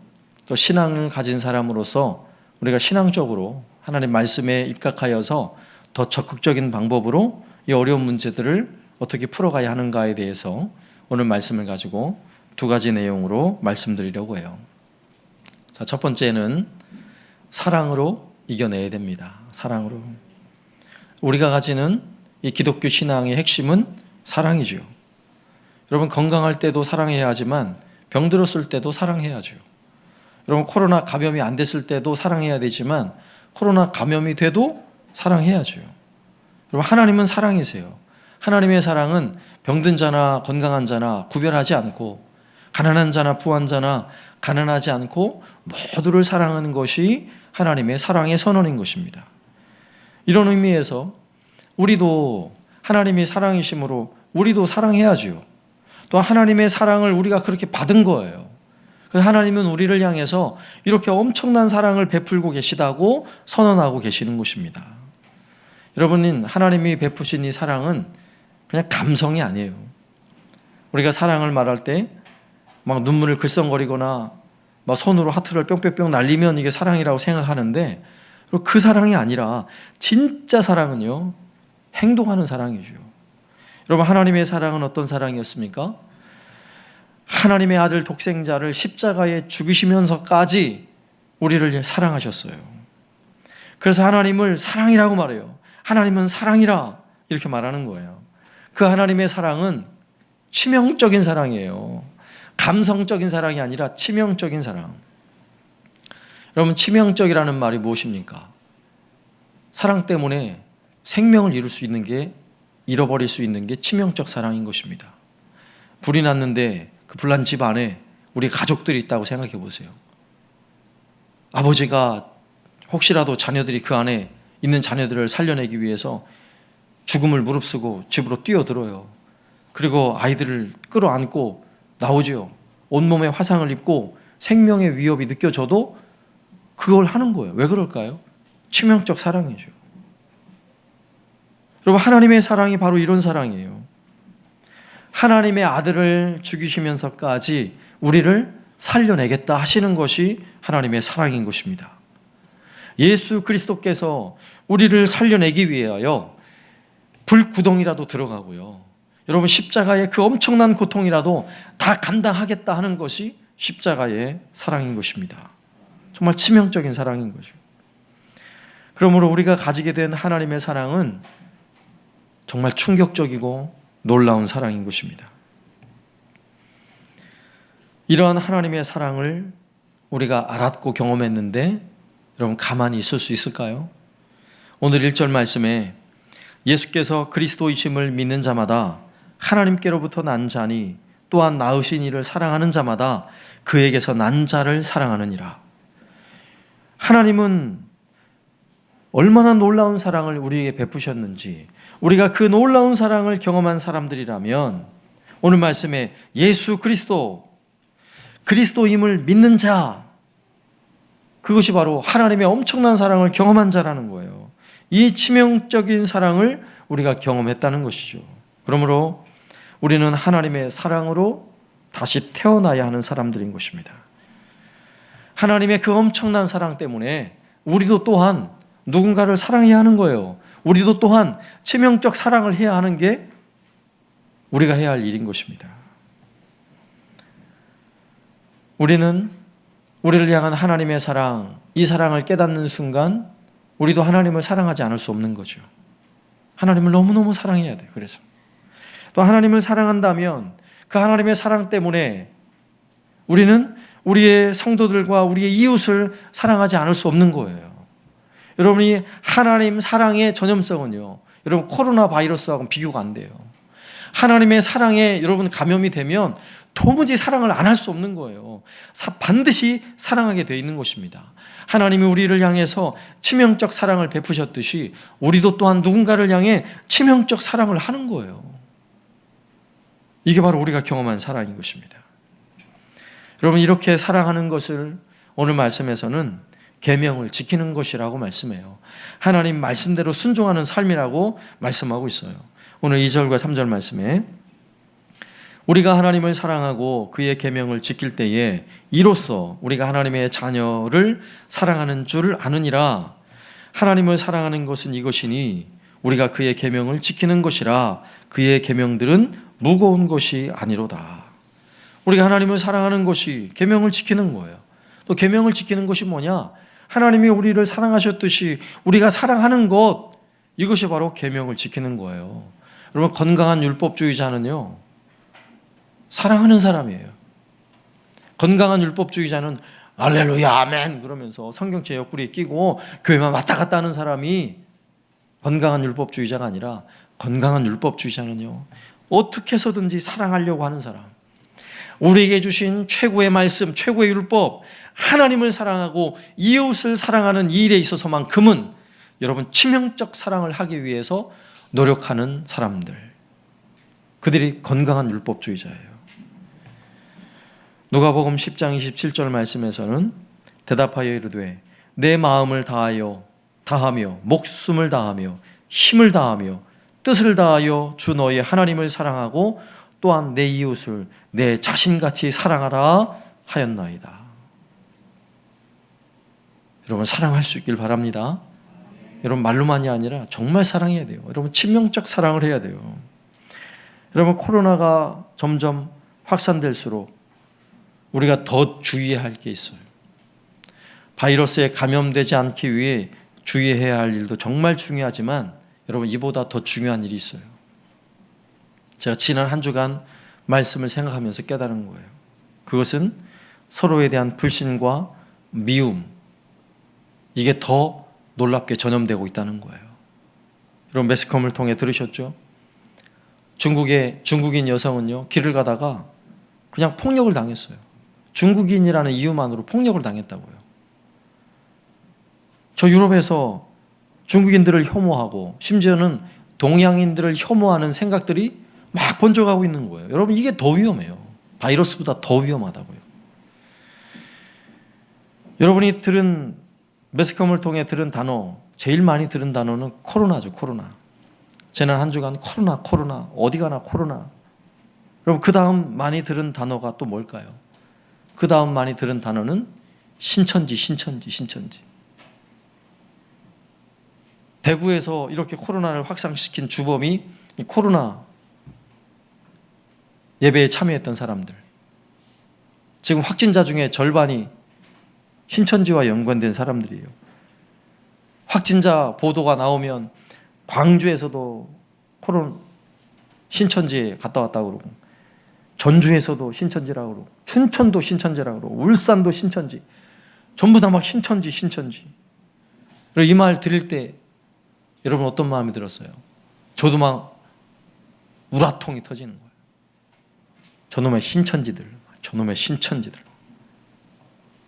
또 신앙을 가진 사람으로서 우리가 신앙적으로 하나님 말씀에 입각하여서 더 적극적인 방법으로 이 어려운 문제들을 어떻게 풀어가야 하는가에 대해서 오늘 말씀을 가지고 두 가지 내용으로 말씀드리려고 해요. 자, 첫 번째는 사랑으로 이겨내야 됩니다. 사랑으로. 우리가 가지는 이 기독교 신앙의 핵심은 사랑이죠. 여러분, 건강할 때도 사랑해야 하지만 병들었을 때도 사랑해야죠. 여러분, 코로나 감염이 안 됐을 때도 사랑해야 되지만 코로나 감염이 돼도 사랑해야죠. 여러분, 하나님은 사랑이세요. 하나님의 사랑은 병든 자나 건강한 자나 구별하지 않고, 가난한 자나 부한 자나 가난하지 않고 모두를 사랑하는 것이 하나님의 사랑의 선언인 것입니다. 이런 의미에서 우리도 하나님이 사랑이심으로 우리도 사랑해야지요. 또 하나님의 사랑을 우리가 그렇게 받은 거예요. 그래서 하나님은 우리를 향해서 이렇게 엄청난 사랑을 베풀고 계시다고 선언하고 계시는 것입니다. 여러분, 하나님이 베푸신 이 사랑은 그냥 감성이 아니에요. 우리가 사랑을 말할 때 막 눈물을 글썽거리거나 막 손으로 하트를 뿅뿅뿅 날리면 이게 사랑이라고 생각하는데, 그 사랑이 아니라 진짜 사랑은요, 행동하는 사랑이죠. 여러분, 하나님의 사랑은 어떤 사랑이었습니까? 하나님의 아들 독생자를 십자가에 죽이시면서까지 우리를 사랑하셨어요. 그래서 하나님을 사랑이라고 말해요. 하나님은 사랑이라 이렇게 말하는 거예요. 그 하나님의 사랑은 치명적인 사랑이에요. 감성적인 사랑이 아니라 치명적인 사랑. 여러분, 치명적이라는 말이 무엇입니까? 사랑 때문에 생명을 잃어버릴 수 있는 게 치명적 사랑인 것입니다. 불이 났는데 그 불난 집 안에 우리 가족들이 있다고 생각해 보세요. 아버지가 혹시라도 자녀들이 그 안에 있는 자녀들을 살려내기 위해서 죽음을 무릅쓰고 집으로 뛰어들어요. 그리고 아이들을 끌어안고 나오죠. 온몸에 화상을 입고 생명의 위협이 느껴져도 그걸 하는 거예요. 왜 그럴까요? 치명적 사랑이죠. 여러분, 하나님의 사랑이 바로 이런 사랑이에요. 하나님의 아들을 죽이시면서까지 우리를 살려내겠다 하시는 것이 하나님의 사랑인 것입니다. 예수 그리스도께서 우리를 살려내기 위하여 불구덩이라도 들어가고요, 여러분, 십자가의 그 엄청난 고통이라도 다 감당하겠다 하는 것이 십자가의 사랑인 것입니다. 정말 치명적인 사랑인 거죠. 그러므로 우리가 가지게 된 하나님의 사랑은 정말 충격적이고 놀라운 사랑인 것입니다. 이러한 하나님의 사랑을 우리가 알았고 경험했는데 여러분, 가만히 있을 수 있을까요? 오늘 1절 말씀에 예수께서 그리스도이심을 믿는 자마다 하나님께로부터 난 자니 또한 낳으신 이를 사랑하는 자마다 그에게서 난 자를 사랑하느니라. 하나님은 얼마나 놀라운 사랑을 우리에게 베푸셨는지, 우리가 그 놀라운 사랑을 경험한 사람들이라면 오늘 말씀에 예수 그리스도임을 믿는 자, 그것이 바로 하나님의 엄청난 사랑을 경험한 자라는 거예요. 이 치명적인 사랑을 우리가 경험했다는 것이죠. 그러므로 우리는 하나님의 사랑으로 다시 태어나야 하는 사람들인 것입니다. 하나님의 그 엄청난 사랑 때문에 우리도 또한 누군가를 사랑해야 하는 거예요. 우리도 또한 치명적 사랑을 해야 하는 게 우리가 해야 할 일인 것입니다. 우리는 우리를 향한 하나님의 사랑, 이 사랑을 깨닫는 순간 우리도 하나님을 사랑하지 않을 수 없는 거죠. 하나님을 너무너무 사랑해야 돼요. 그래서 또 하나님을 사랑한다면 그 하나님의 사랑 때문에 우리는 우리의 성도들과 우리의 이웃을 사랑하지 않을 수 없는 거예요. 여러분이 하나님 사랑의 전염성은요, 여러분 코로나 바이러스하고는 비교가 안 돼요. 하나님의 사랑에 여러분 감염이 되면 도무지 사랑을 안 할 수 없는 거예요. 반드시 사랑하게 되어 있는 것입니다. 하나님이 우리를 향해서 치명적 사랑을 베푸셨듯이 우리도 또한 누군가를 향해 치명적 사랑을 하는 거예요. 이게 바로 우리가 경험한 사랑인 것입니다. 여러분, 이렇게 사랑하는 것을 오늘 말씀에서는 계명을 지키는 것이라고 말씀해요. 하나님 말씀대로 순종하는 삶이라고 말씀하고 있어요. 오늘 2절과 3절 말씀에 우리가 하나님을 사랑하고 그의 계명을 지킬 때에 이로써 우리가 하나님의 자녀를 사랑하는 줄 아느니라. 하나님을 사랑하는 것은 이것이니 우리가 그의 계명을 지키는 것이라. 그의 계명들은 무거운 것이 아니로다. 우리가 하나님을 사랑하는 것이 계명을 지키는 거예요. 또 계명을 지키는 것이 뭐냐? 하나님이 우리를 사랑하셨듯이 우리가 사랑하는 것, 이것이 바로 계명을 지키는 거예요. 여러분, 건강한 율법주의자는요, 사랑하는 사람이에요. 건강한 율법주의자는 할렐루야 아멘 그러면서 성경책 옆구리에 끼고 교회만 왔다 갔다 하는 사람이 건강한 율법주의자가 아니라, 건강한 율법주의자는요, 어떻게 해서든지 사랑하려고 하는 사람, 우리에게 주신 최고의 말씀, 최고의 율법, 하나님을 사랑하고 이웃을 사랑하는 이 일에 있어서만큼은 여러분 치명적 사랑을 하기 위해서 노력하는 사람들, 그들이 건강한 율법주의자예요. 누가복음 10장 27절 말씀에서는 대답하여 이르되 내 마음을 다하며 목숨을 다하며 힘을 다하며 뜻을 다하여 주 너의 하나님을 사랑하고 또한 내 이웃을 내 자신같이 사랑하라 하였나이다. 여러분, 사랑할 수 있길 바랍니다. 여러분, 말로만이 아니라 정말 사랑해야 돼요. 여러분, 치명적 사랑을 해야 돼요. 여러분, 코로나가 점점 확산될수록 우리가 더 주의해야 할 게 있어요. 바이러스에 감염되지 않기 위해 주의해야 할 일도 정말 중요하지만 여러분, 이보다 더 중요한 일이 있어요. 제가 지난 한 주간 말씀을 생각하면서 깨달은 거예요. 그것은 서로에 대한 불신과 미움, 이게 더 놀랍게 전염되고 있다는 거예요. 여러분, 매스컴을 통해 들으셨죠? 중국의 중국인 여성은요, 길을 가다가 그냥 폭력을 당했어요. 중국인이라는 이유만으로 폭력을 당했다고요. 저 유럽에서 중국인들을 혐오하고 심지어는 동양인들을 혐오하는 생각들이 막 번져가고 있는 거예요. 여러분, 이게 더 위험해요. 바이러스보다 더 위험하다고요. 여러분이 들은, 매스컴을 통해 들은 단어, 제일 많이 들은 단어는 코로나죠. 코로나. 지난 한 주간 코로나, 어디 가나 코로나. 여러분, 그 다음 많이 들은 단어가 또 뭘까요? 그 다음 많이 들은 단어는 신천지. 대구에서 이렇게 코로나를 확산시킨 주범이 코로나 예배에 참여했던 사람들. 지금 확진자 중에 절반이 신천지와 연관된 사람들이에요. 확진자 보도가 나오면 광주에서도 코로나 신천지에 갔다 왔다고 그러고, 전주에서도 신천지라고 그러고, 춘천도 신천지라고 그러고, 울산도 신천지, 전부 다 막 신천지. 그리고 이 말 들을 때 여러분 어떤 마음이 들었어요? 저도 막 우라통이 터지는 거예요. 저놈의 신천지들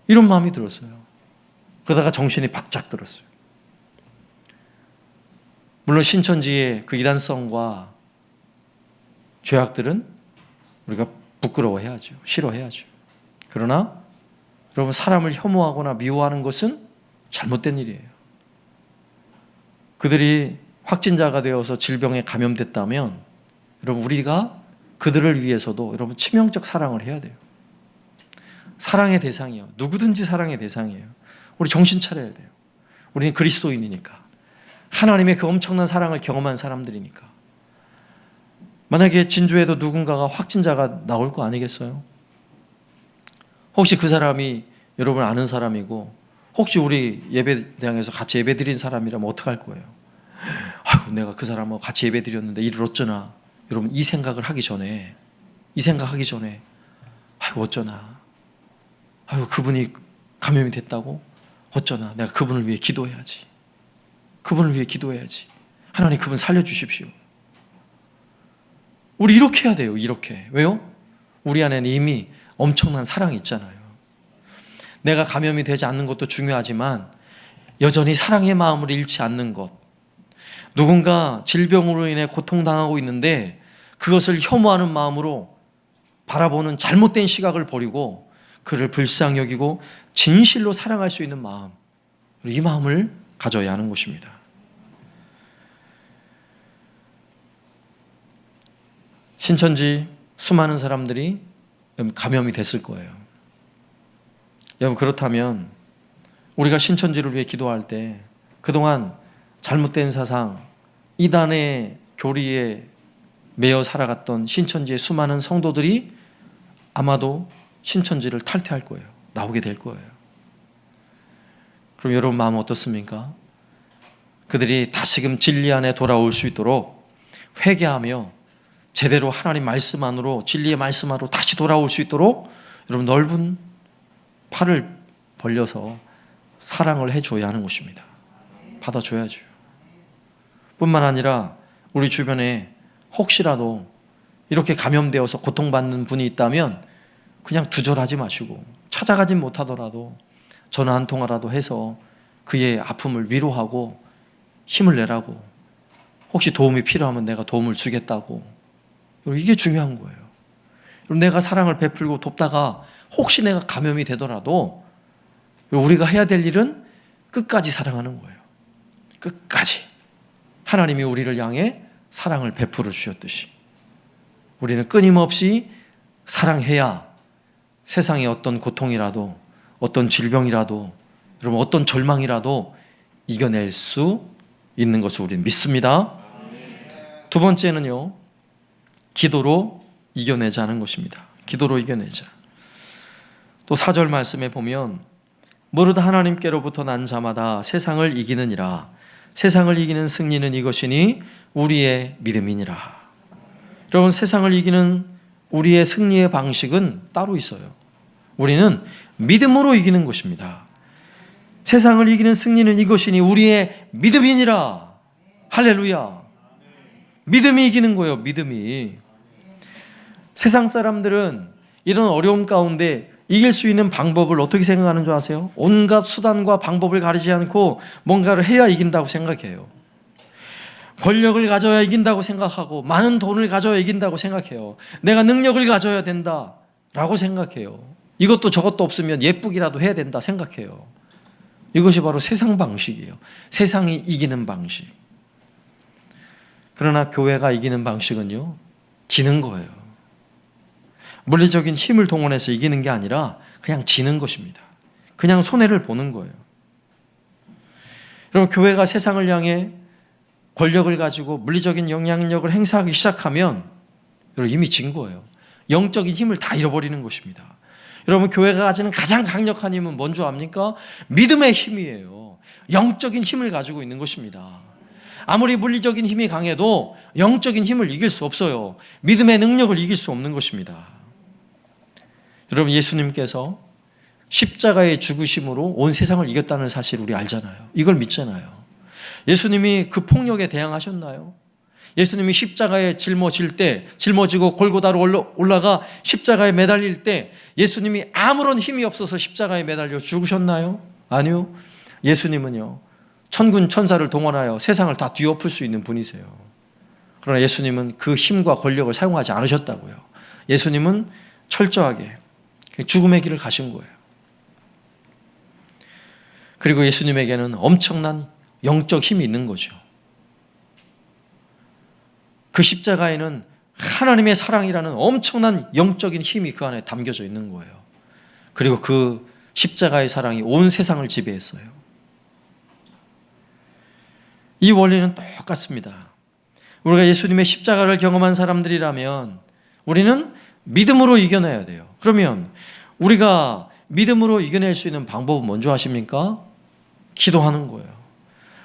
이런 마음이 들었어요. 그러다가 정신이 바짝 들었어요. 물론 신천지의 그 이단성과 죄악들은 우리가 부끄러워해야죠. 싫어해야죠. 그러나 여러분, 사람을 혐오하거나 미워하는 것은 잘못된 일이에요. 그들이 확진자가 되어서 질병에 감염됐다면 여러분, 우리가 그들을 위해서도 여러분 치명적 사랑을 해야 돼요. 사랑의 대상이요. 누구든지 사랑의 대상이에요. 우리 정신 차려야 돼요. 우리는 그리스도인이니까. 하나님의 그 엄청난 사랑을 경험한 사람들이니까. 만약에 진주에도 누군가가 확진자가 나올 거 아니겠어요? 혹시 그 사람이 여러분 아는 사람이고 혹시 우리 예배당에서 같이 예배드린 사람이라면 어떡할 거예요? 아유, 내가 그 사람하고 같이 예배드렸는데 이를 어쩌나. 여러분, 이 생각을 하기 전에 아이고 어쩌나, 아이고 그분이 감염이 됐다고? 어쩌나, 내가 그분을 위해 기도해야지. 하나님, 그분 살려주십시오. 우리 이렇게 해야 돼요. 이렇게. 왜요? 우리 안에는 이미 엄청난 사랑이 있잖아요. 내가 감염이 되지 않는 것도 중요하지만 여전히 사랑의 마음을 잃지 않는 것. 누군가 질병으로 인해 고통당하고 있는데 그것을 혐오하는 마음으로 바라보는 잘못된 시각을 버리고 그를 불쌍히 여기고 진실로 사랑할 수 있는 마음, 이 마음을 가져야 하는 것입니다. 신천지 수많은 사람들이 감염이 됐을 거예요. 여러분, 그렇다면 우리가 신천지를 위해 기도할 때 그동안 잘못된 사상, 이단의 교리에 매여 살아갔던 신천지의 수많은 성도들이 아마도 신천지를 탈퇴할 거예요. 나오게 될 거예요. 그럼 여러분 마음 어떻습니까? 그들이 다시금 진리 안에 돌아올 수 있도록 회개하며 제대로 하나님 말씀 안으로, 진리의 말씀 안으로 다시 돌아올 수 있도록 여러분 넓은 팔을 벌려서 사랑을 해줘야 하는 것입니다. 받아줘야죠. 뿐만 아니라 우리 주변에 혹시라도 이렇게 감염되어서 고통받는 분이 있다면 그냥 두절하지 마시고 찾아가지 못하더라도 전화 한 통화라도 해서 그의 아픔을 위로하고 힘을 내라고, 혹시 도움이 필요하면 내가 도움을 주겠다고. 이게 중요한 거예요. 내가 사랑을 베풀고 돕다가 혹시 내가 감염이 되더라도 우리가 해야 될 일은 끝까지 사랑하는 거예요. 끝까지. 하나님이 우리를 향해 사랑을 베풀어 주셨듯이 우리는 끊임없이 사랑해야 세상의 어떤 고통이라도, 어떤 질병이라도, 여러분 어떤 절망이라도 이겨낼 수 있는 것을 우리는 믿습니다. 두 번째는요, 기도로 이겨내자는 것입니다. 기도로 이겨내자. 또 4절 말씀에 보면 무릇 하나님께로부터 난 자마다 세상을 이기느니라. 세상을 이기는 승리는 이것이니 우리의 믿음이니라. 여러분, 세상을 이기는 우리의 승리의 방식은 따로 있어요. 우리는 믿음으로 이기는 것입니다. 세상을 이기는 승리는 이것이니 우리의 믿음이니라. 할렐루야. 믿음이 이기는 거예요. 믿음이. 세상 사람들은 이런 어려움 가운데 이길 수 있는 방법을 어떻게 생각하는 줄 아세요? 온갖 수단과 방법을 가리지 않고 뭔가를 해야 이긴다고 생각해요. 권력을 가져야 이긴다고 생각하고 많은 돈을 가져야 이긴다고 생각해요. 내가 능력을 가져야 된다라고 생각해요. 이것도 저것도 없으면 예쁘기라도 해야 된다 생각해요. 이것이 바로 세상 방식이에요. 세상이 이기는 방식. 그러나 교회가 이기는 방식은요, 지는 거예요. 물리적인 힘을 동원해서 이기는 게 아니라 그냥 지는 것입니다. 그냥 손해를 보는 거예요. 여러분, 교회가 세상을 향해 권력을 가지고 물리적인 영향력을 행사하기 시작하면 여러분 이미 진 거예요. 영적인 힘을 다 잃어버리는 것입니다. 여러분, 교회가 가지는 가장 강력한 힘은 뭔 줄 압니까? 믿음의 힘이에요. 영적인 힘을 가지고 있는 것입니다. 아무리 물리적인 힘이 강해도 영적인 힘을 이길 수 없어요. 믿음의 능력을 이길 수 없는 것입니다. 여러분, 예수님께서 십자가의 죽으심으로 온 세상을 이겼다는 사실 우리 알잖아요. 이걸 믿잖아요. 예수님이 그 폭력에 대항하셨나요? 예수님이 십자가에 짊어지고 골고다로 올라가 십자가에 매달릴 때 예수님이 아무런 힘이 없어서 십자가에 매달려 죽으셨나요? 아니요. 예수님은요, 천군 천사를 동원하여 세상을 다 뒤엎을 수 있는 분이세요. 그러나 예수님은 그 힘과 권력을 사용하지 않으셨다고요. 예수님은 철저하게 죽음의 길을 가신 거예요. 그리고 예수님에게는 엄청난 영적 힘이 있는 거죠. 그 십자가에는 하나님의 사랑이라는 엄청난 영적인 힘이 그 안에 담겨져 있는 거예요. 그리고 그 십자가의 사랑이 온 세상을 지배했어요. 이 원리는 똑같습니다. 우리가 예수님의 십자가를 경험한 사람들이라면 우리는 믿음으로 이겨내야 돼요. 그러면 우리가 믿음으로 이겨낼 수 있는 방법은 뭔지 아십니까? 기도하는 거예요.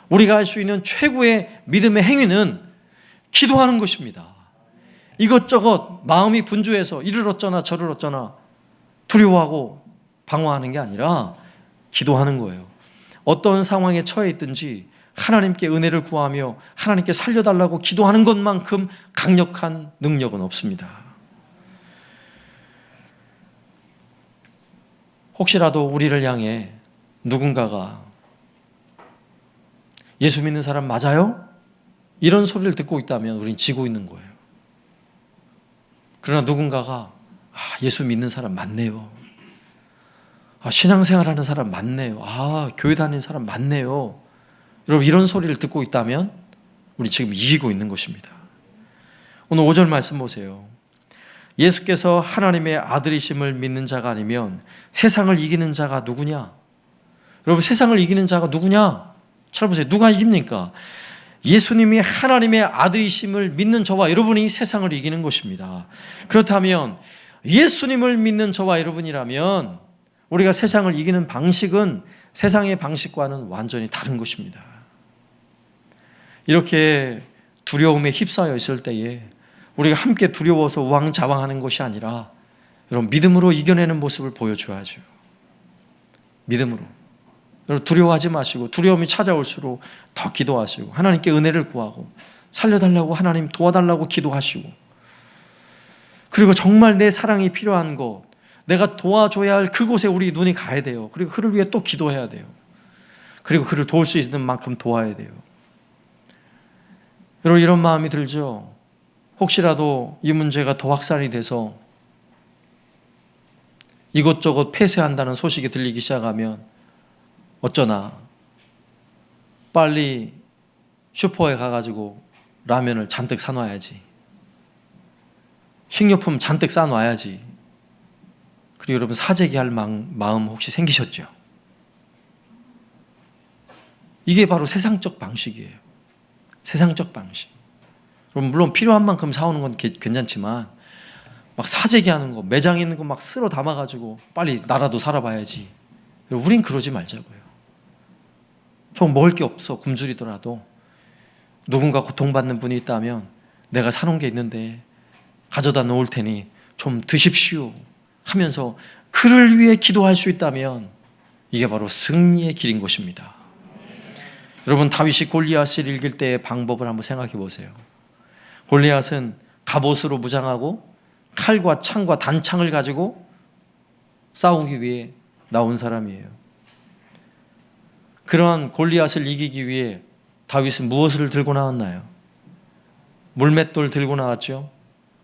우리가 할 수 있는 최고의 믿음의 행위는 기도하는 것입니다. 이것저것 마음이 분주해서 이를 어쩌나 저를 어쩌나 두려워하고 방황하는 게 아니라 기도하는 거예요. 어떤 상황에 처해 있든지 하나님께 은혜를 구하며 하나님께 살려달라고 기도하는 것만큼 강력한 능력은 없습니다. 혹시라도 우리를 향해 누군가가 예수 믿는 사람 맞아요? 이런 소리를 듣고 있다면 우린 지고 있는 거예요. 그러나 누군가가 예수 믿는 사람 맞네요. 신앙생활하는 사람 맞네요. 교회 다니는 사람 맞네요. 여러분 이런 소리를 듣고 있다면 우리 지금 이기고 있는 것입니다. 오늘 5절 말씀 보세요. 예수께서 하나님의 아들이심을 믿는 자가 아니면 세상을 이기는 자가 누구냐? 여러분 세상을 이기는 자가 누구냐? 찾아보세요. 누가 이깁니까? 예수님이 하나님의 아들이심을 믿는 저와 여러분이 세상을 이기는 것입니다. 그렇다면 예수님을 믿는 저와 여러분이라면 우리가 세상을 이기는 방식은 세상의 방식과는 완전히 다른 것입니다. 이렇게 두려움에 휩싸여 있을 때에 우리가 함께 두려워서 우왕좌왕하는 것이 아니라 여러분 믿음으로 이겨내는 모습을 보여줘야죠. 믿음으로. 여러분 두려워하지 마시고 두려움이 찾아올수록 더 기도하시고 하나님께 은혜를 구하고 살려달라고 하나님 도와달라고 기도하시고 그리고 정말 내 사랑이 필요한 곳 내가 도와줘야 할 그곳에 우리 눈이 가야 돼요. 그리고 그를 위해 또 기도해야 돼요. 그리고 그를 도울 수 있는 만큼 도와야 돼요. 여러분 이런 마음이 들죠? 혹시라도 이 문제가 더 확산이 돼서 이것저것 폐쇄한다는 소식이 들리기 시작하면 어쩌나 빨리 슈퍼에 가가지고 라면을 잔뜩 사놔야지. 식료품 잔뜩 싸놔야지. 그리고 여러분 사재기 할 마음 혹시 생기셨죠? 이게 바로 세상적 방식이에요. 세상적 방식. 물론 필요한 만큼 사오는 건 괜찮지만 막 사재기 하는 거, 매장에 있는 거 막 쓸어 담아가지고 빨리 나라도 살아봐야지. 우린 그러지 말자고요. 좀 먹을 게 없어 굶주리더라도 누군가 고통받는 분이 있다면 내가 사놓은 게 있는데 가져다 놓을 테니 좀 드십시오 하면서 그를 위해 기도할 수 있다면 이게 바로 승리의 길인 것입니다. 여러분 다윗이 골리앗을 이길 때의 방법을 한번 생각해 보세요. 골리앗은 갑옷으로 무장하고 칼과 창과 단창을 가지고 싸우기 위해 나온 사람이에요. 그러한 골리앗을 이기기 위해 다윗은 무엇을 들고 나왔나요? 물맷돌 들고 나왔죠.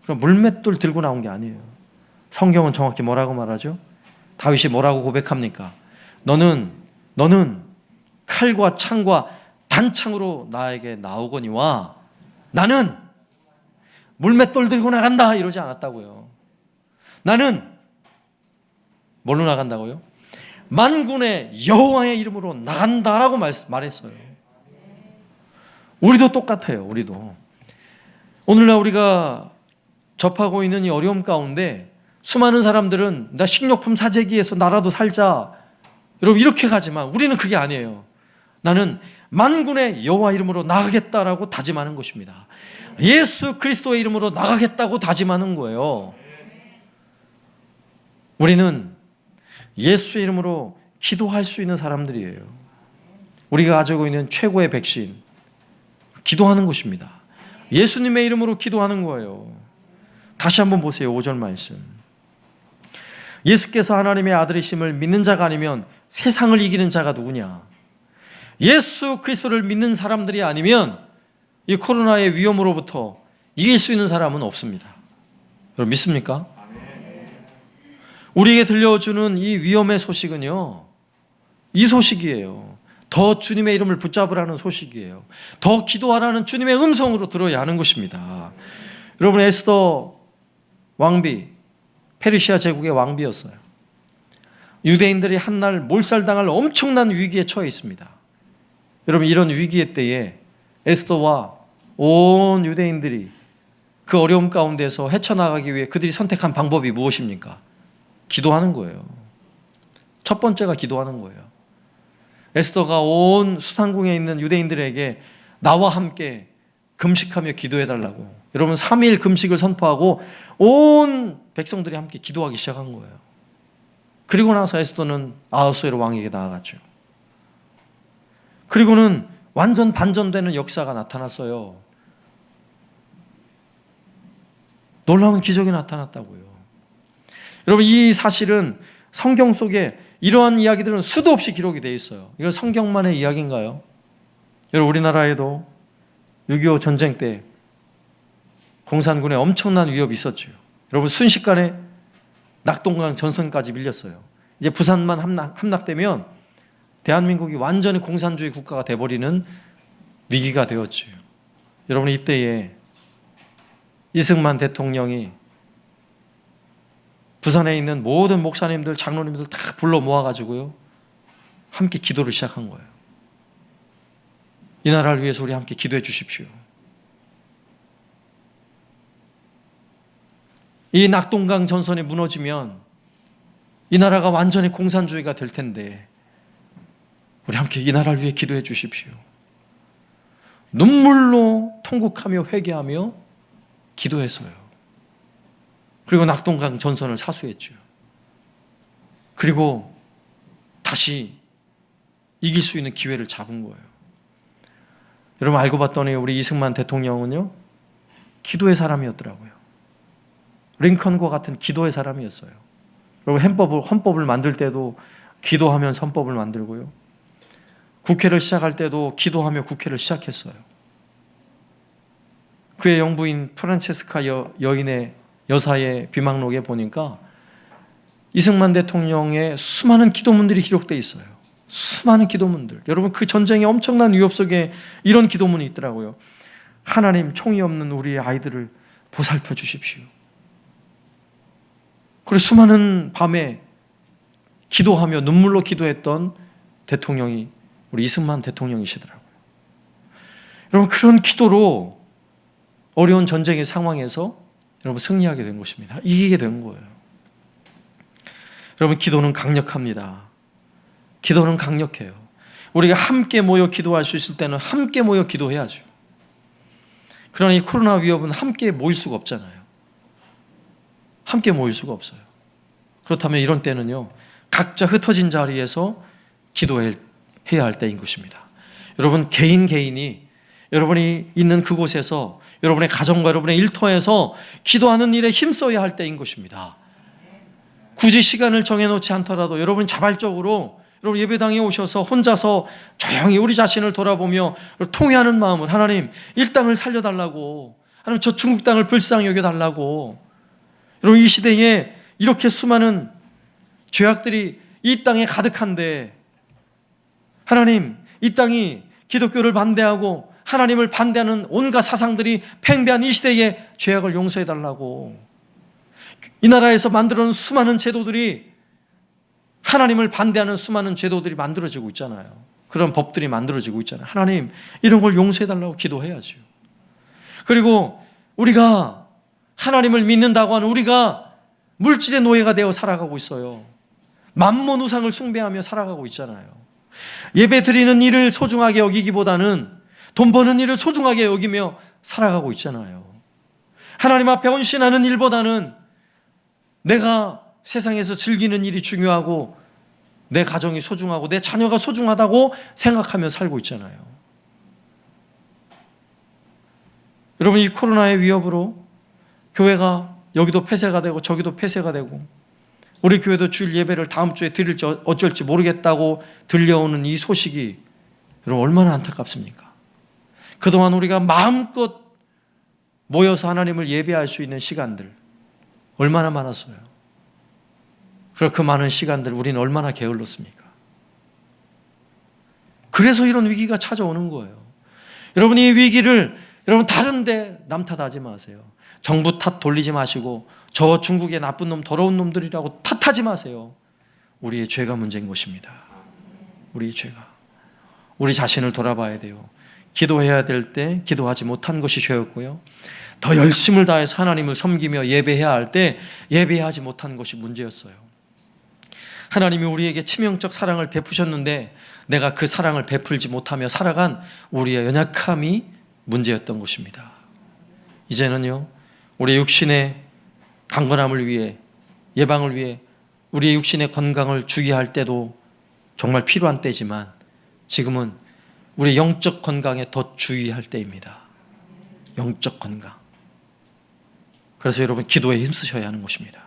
그럼 물맷돌 들고 나온 게 아니에요. 성경은 정확히 뭐라고 말하죠? 다윗이 뭐라고 고백합니까? 너는 칼과 창과 단창으로 나에게 나오거니와 나는 물맷돌 들고 나간다 이러지 않았다고요. 나는 뭘로 나간다고요? 만군의 여호와의 이름으로 나간다라고 말했어요. 우리도 똑같아요. 우리도 오늘날 우리가 접하고 있는 이 어려움 가운데 수많은 사람들은 나 식료품 사재기에서 나라도 살자 여러분 이렇게 가지만 우리는 그게 아니에요. 나는 만군의 여호와 이름으로 나가겠다라고 다짐하는 것입니다. 예수 그리스도의 이름으로 나가겠다고 다짐하는 거예요. 우리는 예수의 이름으로 기도할 수 있는 사람들이에요. 우리가 가지고 있는 최고의 백신 기도하는 것입니다. 예수님의 이름으로 기도하는 거예요. 다시 한번 보세요. 5절 말씀. 예수께서 하나님의 아들이심을 믿는 자가 아니면 세상을 이기는 자가 누구냐? 예수 그리스도를 믿는 사람들이 아니면 이 코로나의 위험으로부터 이길 수 있는 사람은 없습니다. 여러분 믿습니까? 우리에게 들려주는 이 위험의 소식은요, 이 소식이에요. 더 주님의 이름을 붙잡으라는 소식이에요. 더 기도하라는 주님의 음성으로 들어야 하는 것입니다. 여러분, 에스더 왕비, 페르시아 제국의 왕비였어요. 유대인들이 한날 몰살당할 엄청난 위기에 처해 있습니다. 여러분, 이런 위기의 때에 에스더와 온 유대인들이 그 어려움 가운데서 헤쳐나가기 위해 그들이 선택한 방법이 무엇입니까? 기도하는 거예요. 첫 번째가 기도하는 거예요. 에스더가 온 수상궁에 있는 유대인들에게 나와 함께 금식하며 기도해달라고, 여러분 3일 금식을 선포하고 온 백성들이 함께 기도하기 시작한 거예요. 그리고 나서 에스더는 아하수에로 왕에게 나아갔죠. 그리고는 완전 반전되는 역사가 나타났어요. 놀라운 기적이 나타났다고요. 여러분, 이 사실은 성경 속에 이러한 이야기들은 수도 없이 기록이 되어 있어요. 이건 성경만의 이야기인가요? 여러분, 우리나라에도 6.25 전쟁 때 공산군에 엄청난 위협이 있었죠. 여러분, 순식간에 낙동강 전선까지 밀렸어요. 이제 부산만 함락되면 대한민국이 완전히 공산주의 국가가 돼버리는 위기가 되었죠. 여러분, 이때에 이승만 대통령이 부산에 있는 모든 목사님들, 장로님들 다 불러 모아가지고요, 함께 기도를 시작한 거예요. 이 나라를 위해서 우리 함께 기도해 주십시오. 이 낙동강 전선이 무너지면 이 나라가 완전히 공산주의가 될 텐데 우리 함께 이 나라를 위해 기도해 주십시오. 눈물로 통곡하며 회개하며 기도했어요. 그리고 낙동강 전선을 사수했죠. 그리고 다시 이길 수 있는 기회를 잡은 거예요. 여러분, 알고 봤더니 우리 이승만 대통령은요, 기도의 사람이었더라고요. 링컨과 같은 기도의 사람이었어요. 여러분, 헌법을 만들 때도 기도하면서 헌법을 만들고요, 국회를 시작할 때도 기도하며 국회를 시작했어요. 그의 영부인 프란체스카 여사의 비망록에 보니까 이승만 대통령의 수많은 기도문들이 기록되어 있어요. 수많은 기도문들. 여러분, 그 전쟁의 엄청난 위협 속에 이런 기도문이 있더라고요. 하나님, 총이 없는 우리의 아이들을 보살펴 주십시오. 그리고 수많은 밤에 기도하며 눈물로 기도했던 대통령이 우리 이승만 대통령이시더라고요. 여러분, 그런 기도로 어려운 전쟁의 상황에서 여러분 승리하게 된 것입니다. 이기게 된 거예요. 여러분, 기도는 강력합니다. 기도는 강력해요. 우리가 함께 모여 기도할 수 있을 때는 함께 모여 기도해야죠. 그러나 이 코로나 위협은 함께 모일 수가 없잖아요. 함께 모일 수가 없어요. 그렇다면 이런 때는요, 각자 흩어진 자리에서 기도해야 할 때인 것입니다. 여러분, 개인이 여러분이 있는 그곳에서 여러분의 가정과 여러분의 일터에서 기도하는 일에 힘써야 할 때인 것입니다. 굳이 시간을 정해놓지 않더라도 여러분 자발적으로 여러분 예배당에 오셔서 혼자서 조용히 우리 자신을 돌아보며 통회하는 마음을, 하나님, 이 땅을 살려달라고, 하나님 저 중국 땅을 불쌍히 여겨달라고. 여러분, 이 시대에 이렇게 수많은 죄악들이 이 땅에 가득한데 하나님, 이 땅이 기독교를 반대하고 하나님을 반대하는 온갖 사상들이 팽배한 이 시대에 죄악을 용서해달라고. 이 나라에서 만들어놓은 수많은 제도들이, 하나님을 반대하는 수많은 제도들이 만들어지고 있잖아요. 그런 법들이 만들어지고 있잖아요. 하나님, 이런 걸 용서해달라고 기도해야죠. 그리고 우리가 하나님을 믿는다고 하는 우리가 물질의 노예가 되어 살아가고 있어요. 만몬 우상을 숭배하며 살아가고 있잖아요. 예배 드리는 일을 소중하게 여기기보다는 돈 버는 일을 소중하게 여기며 살아가고 있잖아요. 하나님 앞에 헌신하는 일보다는 내가 세상에서 즐기는 일이 중요하고 내 가정이 소중하고 내 자녀가 소중하다고 생각하며 살고 있잖아요. 여러분, 이 코로나의 위협으로 교회가 여기도 폐쇄가 되고 저기도 폐쇄가 되고, 우리 교회도 주일 예배를 다음 주에 드릴지 어쩔지 모르겠다고 들려오는 이 소식이 여러분 얼마나 안타깝습니까? 그동안 우리가 마음껏 모여서 하나님을 예배할 수 있는 시간들 얼마나 많았어요. 그리고 그 많은 시간들 우리는 얼마나 게을렀습니까? 그래서 이런 위기가 찾아오는 거예요. 여러분 이 위기를 여러분 다른데 남 탓하지 마세요. 정부 탓 돌리지 마시고 저 중국의 나쁜 놈 더러운 놈들이라고 탓하지 마세요. 우리의 죄가 문제인 것입니다. 우리의 죄가. 우리 자신을 돌아봐야 돼요. 기도해야 될 때 기도하지 못한 것이 죄였고요. 더 열심을 다해서 하나님을 섬기며 예배해야 할 때 예배하지 못한 것이 문제였어요. 하나님이 우리에게 치명적 사랑을 베푸셨는데 내가 그 사랑을 베풀지 못하며 살아간 우리의 연약함이 문제였던 것입니다. 이제는요, 우리의 육신의 강건함을 위해, 예방을 위해 우리의 육신의 건강을 주의할 때도 정말 필요한 때지만 지금은 우리의 영적 건강에 더 주의할 때입니다. 영적 건강. 그래서 여러분 기도에 힘쓰셔야 하는 것입니다.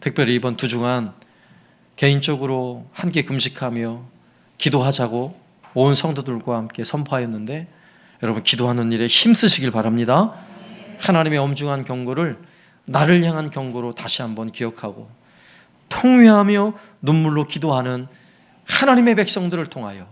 특별히 이번 두 주간 개인적으로 함께 금식하며 기도하자고 온 성도들과 함께 선포하였는데 여러분 기도하는 일에 힘쓰시길 바랍니다. 하나님의 엄중한 경고를 나를 향한 경고로 다시 한번 기억하고 통회하며 눈물로 기도하는 하나님의 백성들을 통하여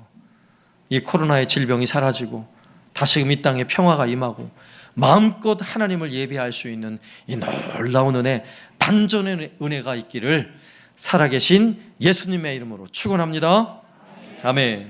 이 코로나의 질병이 사라지고 다시금 이 땅에 평화가 임하고 마음껏 하나님을 예배할 수 있는 이 놀라운 은혜, 반전의 은혜가 있기를 살아계신 예수님의 이름으로 축원합니다. 아멘.